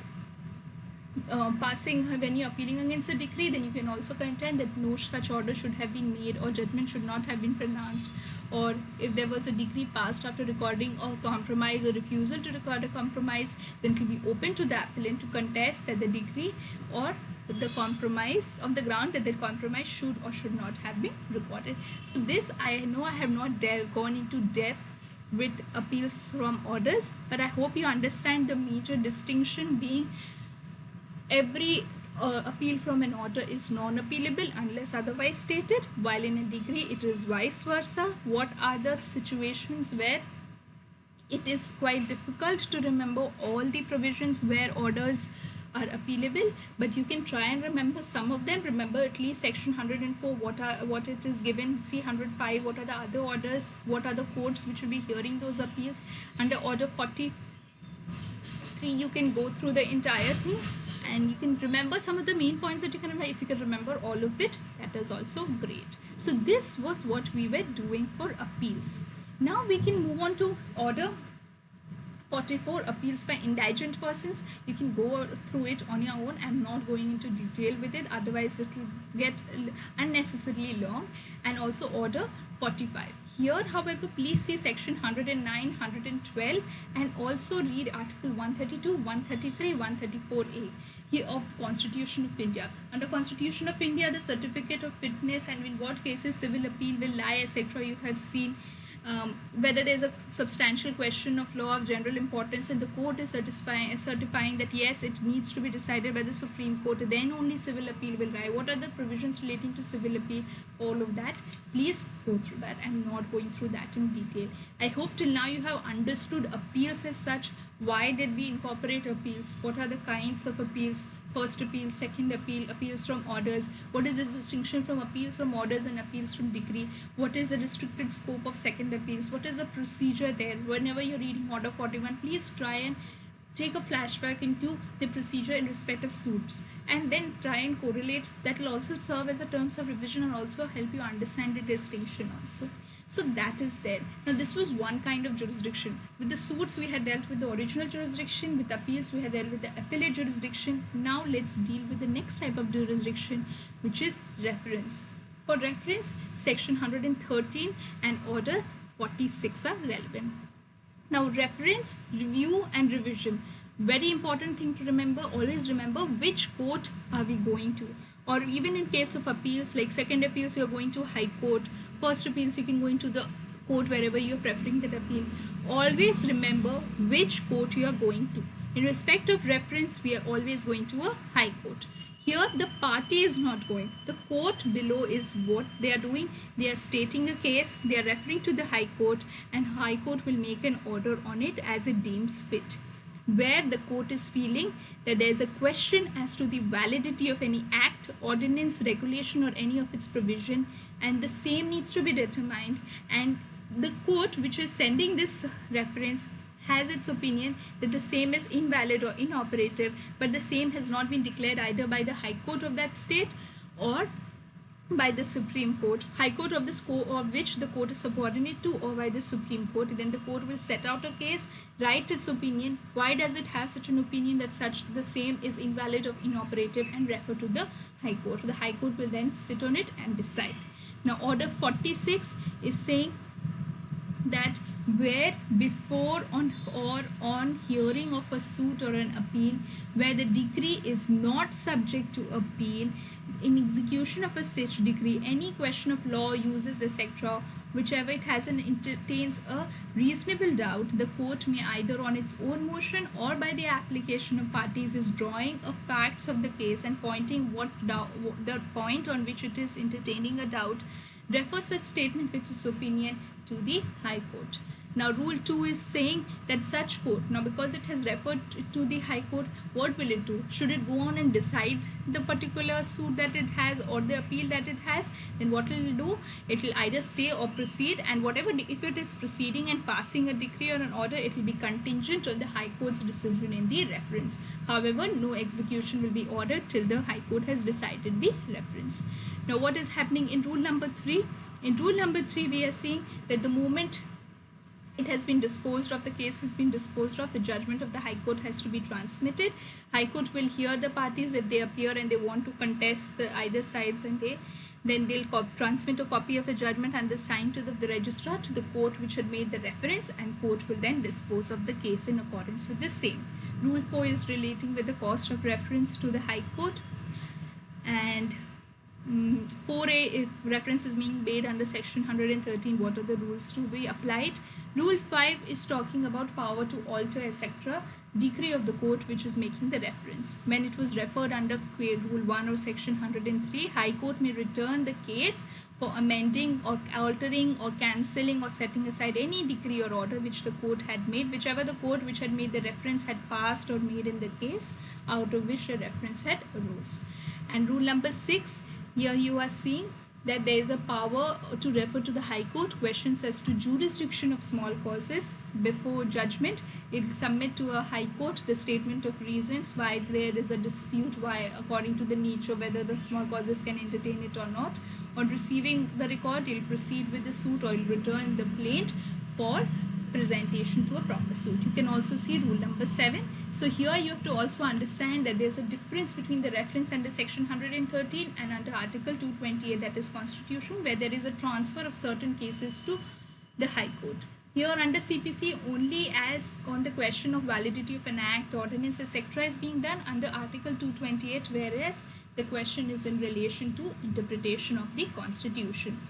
when you are appealing against a decree, then you can also contend that no such order should have been made or judgment should not have been pronounced, or if there was a decree passed after recording or compromise or refusal to record a compromise, then it will be open to the appellant to contest that the decree or the compromise on the ground that the compromise should or should not have been recorded. So this, I know I have not gone into depth with appeals from orders, but I hope you understand the major distinction being every appeal from an order is non-appealable unless otherwise stated, while in a degree it is vice versa. What are the situations where it is quite difficult to remember all the provisions where orders are appealable, but you can try and remember some of them. Remember at least section 104, what it is given. See 105, what are the other orders, what are the courts which will be hearing those appeals. Under order 43, you can go through the entire thing and you can remember some of the main points that you can remember. If you can remember all of it, that is also great. So this was what we were doing for appeals. Now we can move on to order 44, appeals by indigent persons. You can go through it on your own. I'm not going into detail with it, otherwise it will get unnecessarily long. And also order 45. Here, however, please see section 109, 112 and also read article 132, 133, 134A here of the Constitution of India. Under Constitution of India, the certificate of fitness and in what cases civil appeal will lie, etc. you have seen. Whether there is a substantial question of law of general importance and the court is certifying that yes, it needs to be decided by the Supreme Court, then only civil appeal will lie. What are the provisions relating to civil appeal? All of that, please go through that. I'm not going through that in detail. I hope till now you have understood appeals as such. Why did we incorporate appeals? What are the kinds of appeals? First appeal, second appeal, appeals from orders. What is the distinction from appeals from orders and appeals from decree? What is the restricted scope of second appeals? What is the procedure there? Whenever you're reading order 41, please try and take a flashback into the procedure in respect of suits and then try and correlate. That will also serve as a terms of revision and also help you understand the distinction also. So that is there. Now this was one kind of jurisdiction. With the suits we had dealt with the original jurisdiction, with appeals we had dealt with the appellate jurisdiction. Now let's deal with the next type of jurisdiction, which is reference. For reference, section 113 and order 46 are relevant. Now reference, review and revision. Very important thing to remember. Always remember which court are we going to. Or even in case of appeals, like second appeals, you are going to High Court. First appeals, you can go into the court wherever you are preferring that appeal. Always remember which court you are going to. In respect of reference, we are always going to a High Court. Here, the party is not going. The court below is what they are doing. They are stating a case. They are referring to the High Court, and High Court will make an order on it as it deems fit. Where the court is feeling that there is a question as to the validity of any act, ordinance, regulation or any of its provision, and the same needs to be determined, and the court which is sending this reference has its opinion that the same is invalid or inoperative, but the same has not been declared either by the High Court of that state or by the Supreme Court, High Court of the scope of which the court is subordinate to, or by the Supreme Court. Then the court will set out a case, write its opinion. Why does it have such an opinion that such the same is invalid or inoperative, and refer to the High Court. The High Court will then sit on it and decide. Now order 46 is saying that where before on or on hearing of a suit or an appeal, where the decree is not subject to appeal, in execution of a such decree, any question of law, uses, etc., whichever it has and entertains a reasonable doubt, the court may either on its own motion or by the application of parties is drawing of facts of the case and pointing what the point on which it is entertaining a doubt, refer such statement with its opinion to the High Court. Now rule 2 is saying that such court, now because it has referred to the High Court, what will it do? Should it go on and decide the particular suit that it has or the appeal that it has? Then what will it do? It will either stay or proceed, and whatever, if it is proceeding and passing a decree or an order, it will be contingent on the High Court's decision in the reference. However, no execution will be ordered till the High Court has decided the reference. Now what is happening in rule number 3? In rule number 3, we are seeing that the moment it has been disposed of, the case has been disposed of, the judgment of the High Court has to be transmitted. High Court will hear the parties if they appear and they want to contest the either sides, and then they'll transmit a copy of the judgment and the sign to the registrar to the court which had made the reference, and court will then dispose of the case in accordance with the same. Rule 4 is relating with the cost of reference to the High Court, and 4A, if reference is being made under section 113, what are the rules to be applied? Rule 5 is talking about power to alter, etc. Decree of the court which is making the reference. When it was referred under Rule 1 or section 103, High Court may return the case for amending or altering or cancelling or setting aside any decree or order which the court had made, whichever the court which had made the reference had passed or made in the case out of which the reference had arose. And rule number 6, here you are seeing that there is a power to refer to the High Court questions as to jurisdiction of small causes before judgment. It will submit to a High Court the statement of reasons why there is a dispute, why according to the nature whether the small causes can entertain it or not. On receiving the record, it will proceed with the suit or it will return the plaint for presentation to a proper suit. You can also see rule number 7. So here you have to also understand that there's a difference between the reference under section 113 and under article 228, that is constitution, where there is a transfer of certain cases to the High Court. Here under CPC, only as on the question of validity of an act, ordinance, etc. is being done under article 228, whereas the question is in relation to interpretation of the constitution.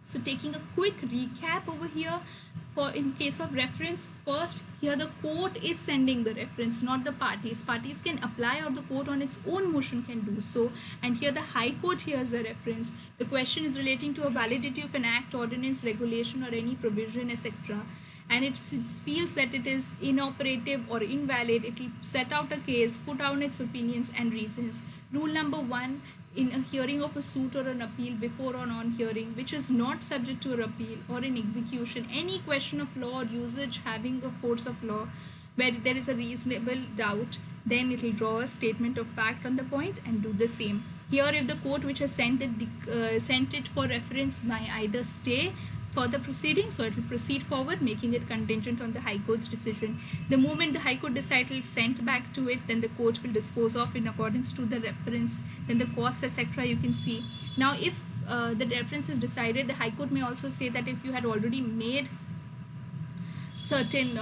So taking a quick recap over here, for in case of reference, first here the court is sending the reference, not the parties. Parties can apply or the court on its own motion can do so, and here the High Court hears the reference. The question is relating to a validity of an act, ordinance, regulation or any provision, etc. And it feels that it is inoperative or invalid. It will set out a case, put down its opinions and reasons. Rule number 1, in a hearing of a suit or an appeal before or on hearing which is not subject to a appeal or in execution, any question of law or usage having a force of law where there is a reasonable doubt, then it will draw a statement of fact on the point and do the same. Here, if the court which has sent it for reference may either stay further proceedings or it will proceed forward, making it contingent on the High Court's decision. The moment the High Court decides it is sent back to it, then the court will dispose of in accordance to the reference, then the costs, etc. you can see. Now if the reference is decided, the High Court may also say that if you had already made certain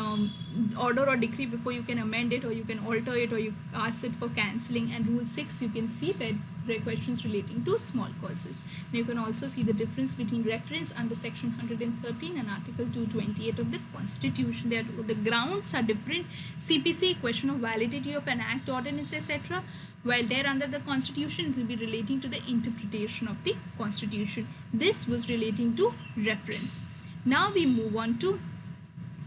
order or decree before, you can amend it or you can alter it or you ask it for cancelling. And rule 6 you can see where questions relating to small causes. Now you can also see the difference between reference under section 113 and article 228 of the constitution. The grounds are different. CPC, question of validity of an act, ordinance, etc., while there under the constitution it will be relating to the interpretation of the constitution. This was relating to reference. Now we move on to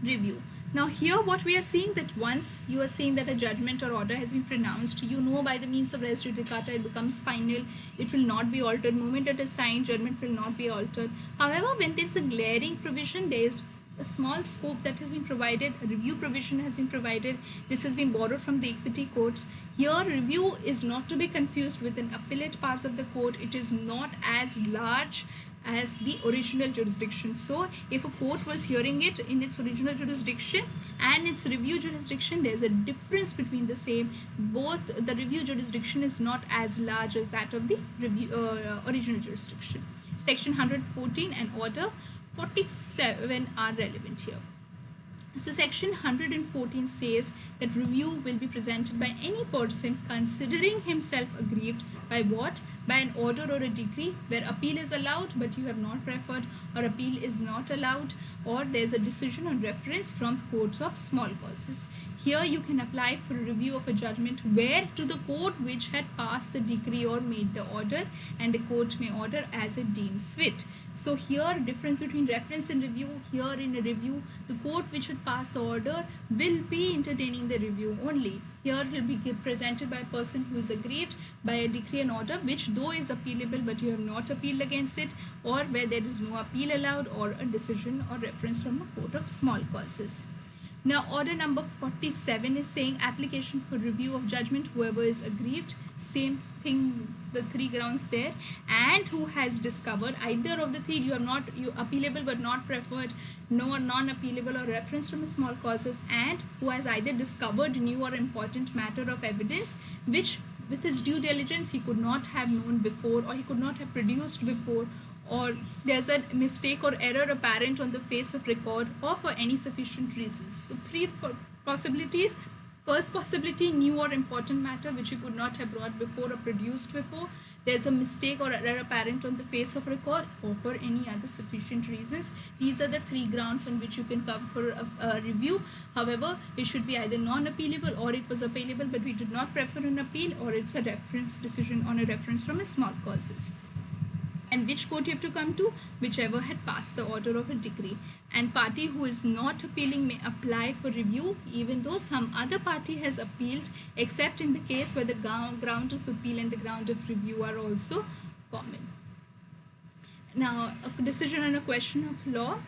review. Now here what we are seeing, that once you are saying that a judgment or order has been pronounced, you know by the means of res judicata it becomes final. It will not be altered. Moment it is signed, judgment will not be altered. However, when there is a glaring provision, there is a small scope that has been provided, a review provision has been provided. This has been borrowed from the equity courts. Here review is not to be confused with an appellate parts of the court. It is not as large as the original jurisdiction. So if a court was hearing it in its original jurisdiction and its review jurisdiction, there's a difference between the same. Both the review jurisdiction is not as large as that of the review original jurisdiction. Section 114 and order 47 are relevant here. So section 114 says that review will be presented by any person considering himself aggrieved by what? By an order or a decree where appeal is allowed but you have not preferred, or appeal is not allowed, or there is a decision on reference from the courts of small causes. Here you can apply for a review of a judgment where to the court which had passed the decree or made the order, and the court may order as it deems fit. So here difference between reference and review. Here in a review, the court which would pass the order will be entertaining the review only. Here it will be presented by a person who is aggrieved by a decree and order which though is appealable but you have not appealed against it, or where there is no appeal allowed, or a decision or reference from a court of small causes. Now order number 47 is saying application for review of judgment, whoever is aggrieved, same thing, the three grounds there, and who has discovered either of the three, you appealable but not preferred, no non-appealable or reference from a small causes, and who has either discovered new or important matter of evidence which with his due diligence he could not have known before, or he could not have produced before, or there's a mistake or error apparent on the face of record, or for any sufficient reasons. So three possibilities First possibility, new or important matter which you could not have brought before or produced before. There's a mistake or error apparent on the face of record, or for any other sufficient reasons. These are the three grounds on which you can come for a review. However, it should be either non-appealable, or it was appealable but we did not prefer an appeal, or it's a reference decision on a reference from a small causes. And which court you have to come to? Whichever had passed the order of a decree. And party who is not appealing may apply for review even though some other party has appealed, except in the case where the ground of appeal and the ground of review are also common. Now, a decision on a question of law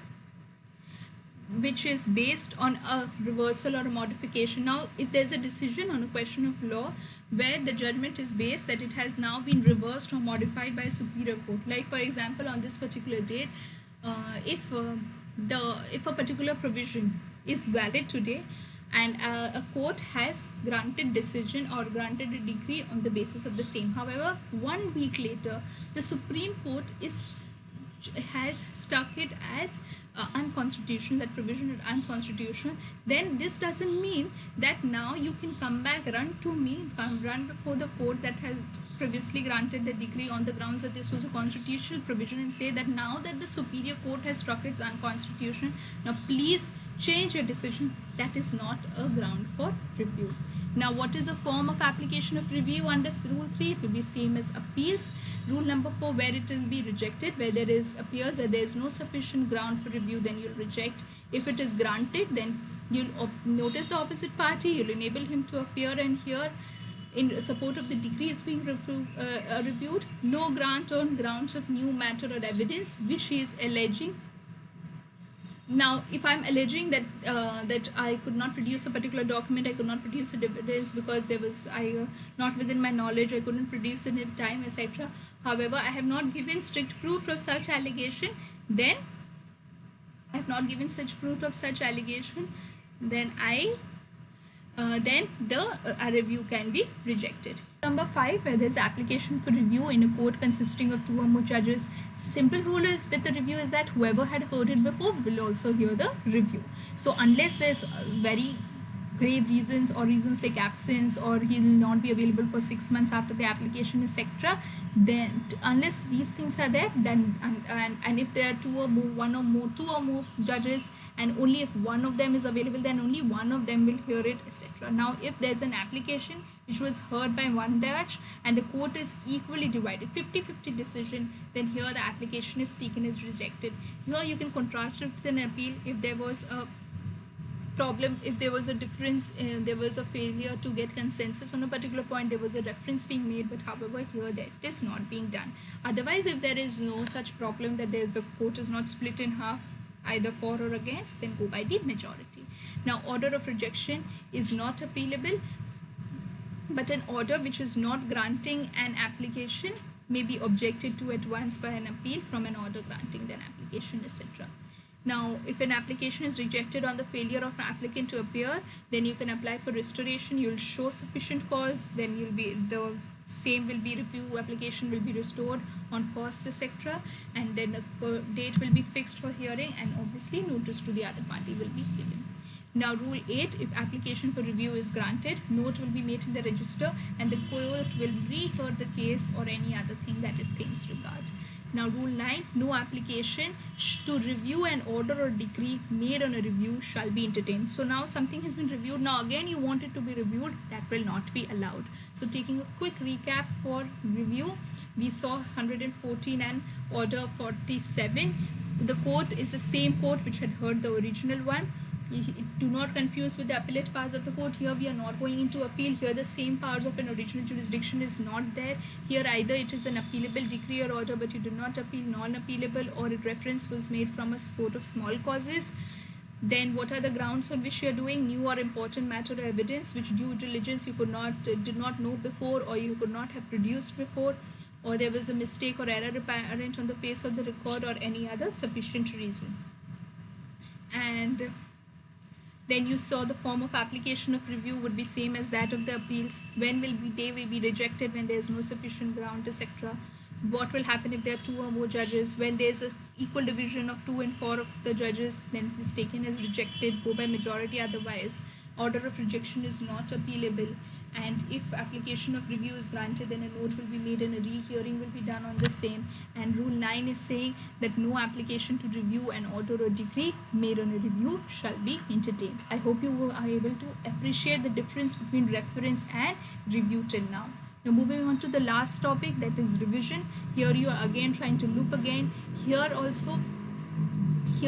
which is based on a reversal or a modification. Now, if there's a decision on a question of law where the judgment is based that it has now been reversed or modified by a superior court, like for example on this particular date, if a particular provision is valid today and a court has granted decision or granted a decree on the basis of the same, however 1 week later the Supreme Court has stuck it as unconstitutional, that provision is unconstitutional, then this doesn't mean that now you can come back, run before the court that has previously granted the decree on the grounds that this was a constitutional provision, and say that now that the superior court has struck it unconstitutional, now please change your decision. That is not a ground for review. Now, what is a form of application of review under Rule 3? It will be same as appeals. Rule number 4, where it will be rejected, where there appears that there is no sufficient ground for review, then you'll reject. If it is granted, then you'll notice the opposite party, you'll enable him to appear and hear in support of the decree is being reviewed. No grant on grounds of new matter or evidence which he is alleging. Now, if I'm alleging that that I could not produce a particular document, I could not produce a evidence because there was not within my knowledge, I couldn't produce it in time, etc. However, I have not given strict proof of such allegation, then I have not given such proof of such allegation, then the review can be rejected. Number 5, where there's application for review in a court consisting of 2 or more judges. Simple rule is with the review is that whoever had heard it before will also hear the review. So unless there's very grave reasons or reasons like absence, or he will not be available for 6 months after the application, etc., then unless these things are there, then and if there are 2 or more judges, and only if one of them is available, then only one of them will hear it, etc. Now, if there's an application which was heard by one judge and the court is equally divided, 50-50 decision, then here the application is taken as rejected. Here you can contrast it with an appeal. If there was a problem, if there was a difference, there was a failure to get consensus on a particular point, there was a reference being made, but however here that is not being done. Otherwise, if there is no such problem that the court is not split in half either for or against, then go by the majority. Now, order of rejection is not appealable, but an order which is not granting an application may be objected to at once by an appeal from an order granting an application, etc. Now, if an application is rejected on the failure of an applicant to appear, then you can apply for restoration. You'll show sufficient cause, then the same will be reviewed, application will be restored on costs, etc., and then a date will be fixed for hearing, and obviously notice to the other party will be given. Now, Rule 8, if application for review is granted, note will be made in the register and the court will rehear the case or any other thing that it thinks regard. Now, Rule 9, no application to review an order or decree made on a review shall be entertained. So now something has been reviewed. Now again you want it to be reviewed, that will not be allowed. So taking a quick recap for review, we saw 114 and order 47. The court is the same court which had heard the original one. Do not confuse with the appellate powers of the court. Here we are not going into appeal. Here the same powers of an original jurisdiction is not there. Here either it is an appealable decree or order but you did not appeal, non-appealable, or a reference was made from a court of small causes. Then what are the grounds on which you are doing? New or important matter or evidence which due diligence you did not know before, or you could not have produced before, or there was a mistake or error apparent on the face of the record, or any other sufficient reason. And then you saw the form of application of review would be same as that of the appeals. When they will be rejected when there is no sufficient ground, etc. what will happen if there are 2 or more judges. When there's a equal division of 2 and 4 of the judges, then it is taken as rejected, go by majority, otherwise order of rejection is not appealable. And if application of review is granted, then a note will be made and a rehearing will be done on the same. And rule 9 is saying that no application to review an order or decree made on a review shall be entertained. I hope you are able to appreciate the difference between reference and review till now. Now moving on to the last topic, that is revision. Here you are again trying to loop again. Here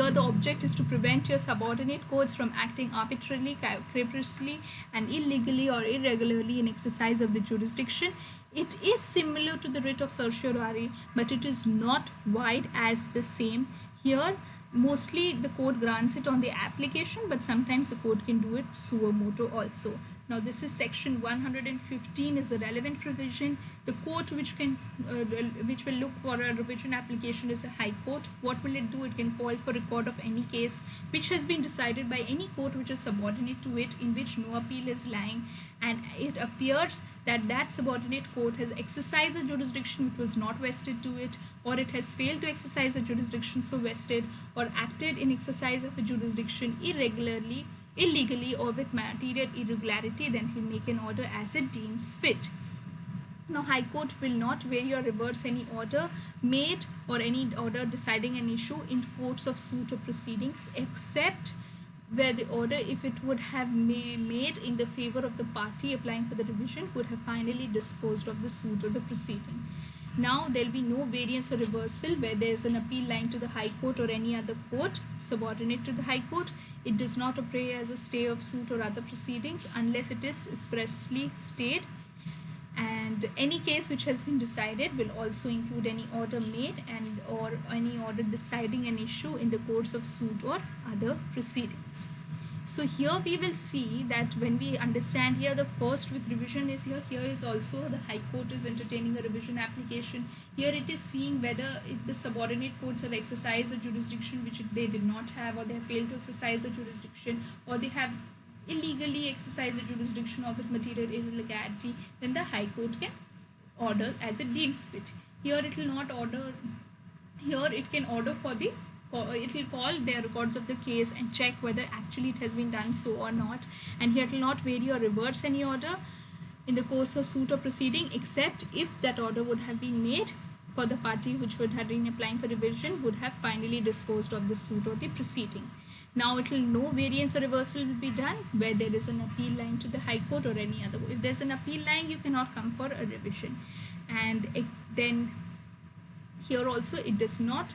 the object is to prevent your subordinate courts from acting arbitrarily, capriciously, and illegally or irregularly in exercise of the jurisdiction. It is similar to the writ of certiorari, but it is not wide as the same. Here, mostly the court grants it on the application, but sometimes the court can do it suo motu also. Now this is section 115 is a relevant provision. The court which will look for a revision application is a high court. What will it do? It can call for record of any case which has been decided by any court which is subordinate to it, in which no appeal is lying, and it appears that that subordinate court has exercised a jurisdiction which was not vested to it, or it has failed to exercise a jurisdiction so vested, or acted in exercise of a jurisdiction irregularly, illegally, or with material irregularity, then it will make an order as it deems fit. Now, High Court will not vary or reverse any order made or any order deciding an issue in courts of suit or proceedings, except where the order, if it would have made in the favor of the party applying for the revision, would have finally disposed of the suit or the proceeding. Now there will be no variance or reversal where there is an appeal lying to the High Court or any other court subordinate to the High Court. It does not operate as a stay of suit or other proceedings unless it is expressly stayed. And any case which has been decided will also include any order made and or any order deciding an issue in the course of suit or other proceedings. So here we will see that when we understand here the first with revision is here is also the High Court is entertaining a revision application. Here it is seeing whether the subordinate courts have exercised a jurisdiction which they did not have, or they have failed to exercise a jurisdiction, or they have illegally exercised a jurisdiction or with material irregularity. Then the High Court can order as it deems fit. Here it will not order, here it can order for the, it will call their records of the case and check whether actually it has been done so or not. And here it will not vary or reverse any order in the course of suit or proceeding, except if that order would have been made for the party which would have been applying for revision would have finally disposed of the suit or the proceeding. Now it will no variance or reversal will be done where there is an appeal lying to the High Court or any other. If there's an appeal lying, you cannot come for a revision. And then here also it does not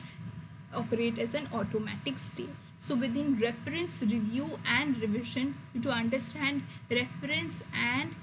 operate as an automatic stay. So within reference, review and revision, to understand reference and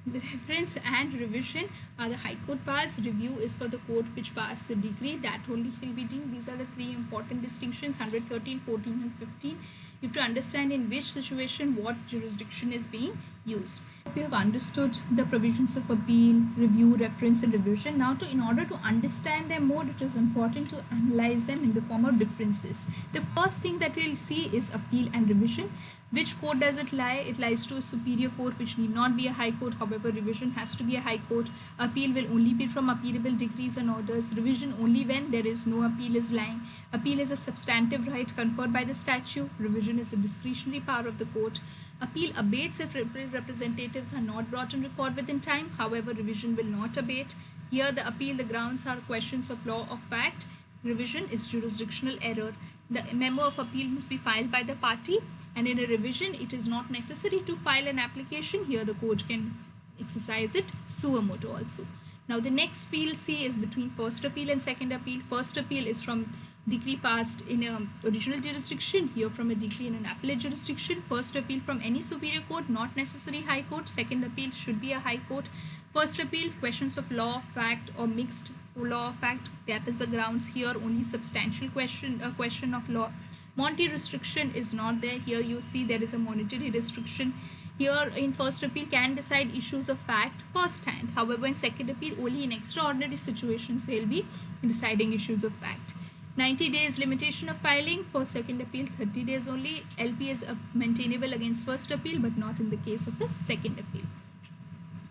revision are the High Court powers. Review is for the court which passed the decree, that only will be doing. These are the three important distinctions, 113, 14 and 15. You have to understand in which situation what jurisdiction is being used. You have understood the provisions of appeal, review, reference and revision. Now in order to understand them more, it is important to analyze them in the form of differences. The first thing that we will see is appeal and revision. Which court does it lie? It lies to a superior court which need not be a High Court. However, revision has to be a High Court. Appeal will only be from appealable decrees and orders. Revision only when there is no appeal is lying. Appeal is a substantive right conferred by the statute. Revision is a discretionary power of the court. Appeal abates if representatives are not brought on record within time. However, revision will not abate. Here the appeal, the grounds are questions of law or fact. Revision is jurisdictional error. The memo of appeal must be filed by the party, and in a revision it is not necessary to file an application. Here the court can exercise it suo motu also. Now the next PLC is between first appeal and second appeal. First appeal is from decree passed in a original jurisdiction, here from a decree in an appellate jurisdiction. First appeal from any superior court, not necessary High Court. Second appeal should be a High Court. First appeal, questions of law, fact or mixed law, fact, that is the grounds. Here only substantial question of law. Monetary restriction is not there. Here you see there is a monetary restriction. Here in first appeal can decide issues of fact first hand. However, in second appeal only in extraordinary situations they will be deciding issues of fact. 90 days limitation of filing for second appeal, 30 days only. LP is maintainable against first appeal but not in the case of a second appeal.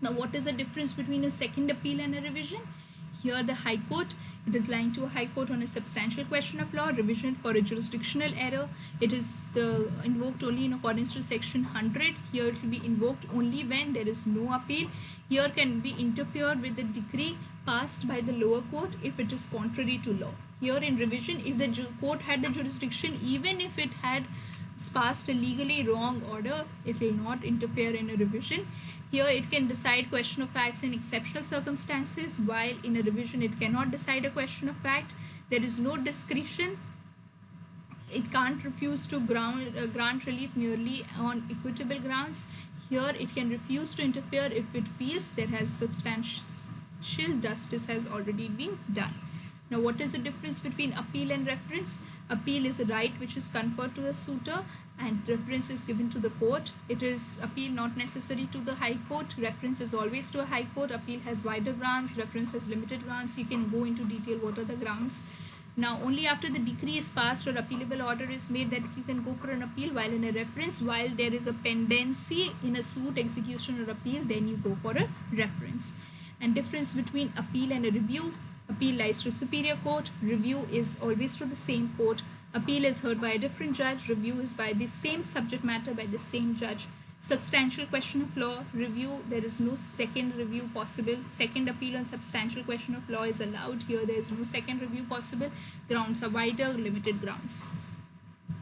Now what is the difference between a second appeal and a revision? Here the High Court, it is lying to a High Court on a substantial question of law, revision for a jurisdictional error. It is invoked only in accordance to section 100. Here it will be invoked only when there is no appeal. Here can be interfered with the decree passed by the lower court if it is contrary to law. Here in revision, if the court had the jurisdiction, even if it had passed a legally wrong order, it will not interfere in a revision. Here it can decide question of facts in exceptional circumstances, while in a revision it cannot decide a question of fact. There is no discretion. It can't refuse to grant relief merely on equitable grounds. Here it can refuse to interfere if it feels there has substantial justice has already been done. Now, what is the difference between appeal and reference? Appeal is a right which is conferred to the suitor, and reference is given to the court. It is appeal not necessary to the High Court. Reference is always to a High Court. Appeal has wider grounds. Reference has limited grounds. You can go into detail what are the grounds. Now, only after the decree is passed or appealable order is made that you can go for an appeal, while in a reference, while there is a pendency in a suit, execution or appeal, then you go for a reference. And difference between appeal and a review. Appeal lies to superior court. Review is always to the same court. Appeal is heard by a different judge. Review is by the same subject matter by the same judge. Substantial question of law. Review, there is no second review possible. Second appeal on substantial question of law is allowed. Here there is no second review possible. Grounds are wider, limited grounds.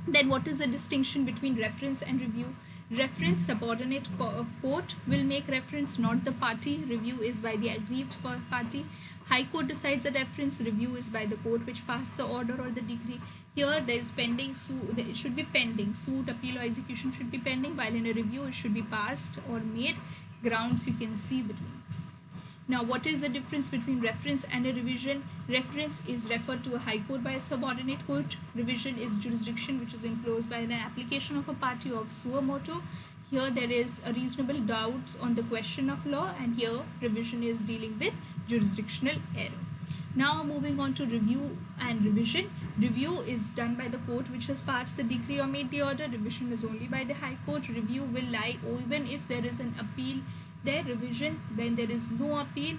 Then what is the distinction between reference and review? Reference, subordinate court will make reference, not the party. Review is by the aggrieved party. High Court decides a reference. Review is by the court which passed the order or the decree. Here there is pending suit. It should be pending. Suit, appeal or execution should be pending, while in a review it should be passed or made. Grounds you can see between this. Now, what is the difference between reference and a revision? Reference is referred to a High Court by a subordinate court. Revision is jurisdiction which is imposed by an application of a party of suo motu. Here there is a reasonable doubts on the question of law, and here revision is dealing with jurisdictional error. Now moving on to review and revision. Review is done by the court which has passed the decree or made the order. Revision is only by the High Court. Review will lie even if there is an appeal there. Revision, when there is no appeal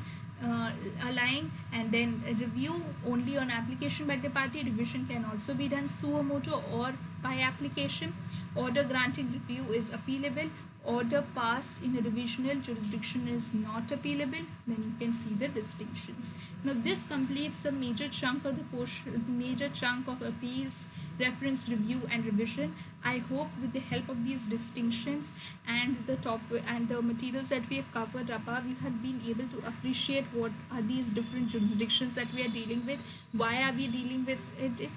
lying, and then a review only on application by the party. Revision can also be done suo motu or by application. Order granting review is appealable. Order passed in a revisional jurisdiction is not appealable. Then you can see the distinctions. Now this completes the major chunk of appeals, reference, review and revision. I hope with the help of these distinctions and the materials that we have covered above, you have been able to appreciate what are these different jurisdictions that we are dealing with. Why are we dealing with it?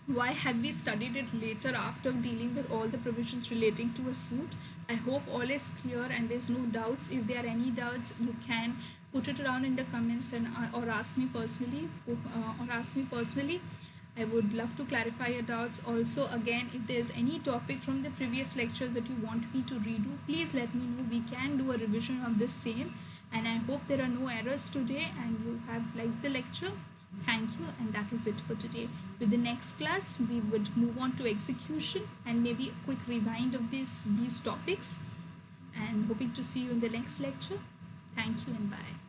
Why have we studied it later after dealing with all the provisions relating to a suit? I hope all is clear and there's no doubts. If there are any doubts, you can put it around in the comments and or ask me personally. I would love to clarify your doubts. Also, again, if there's any topic from the previous lectures that you want me to redo, please let me know. We can do a revision of the same. And I hope there are no errors today and you have liked the lecture. Thank you, and that is it for today. With the next class, we would move on to execution and maybe a quick rewind of these topics. And hoping to see you in the next lecture. Thank you and bye.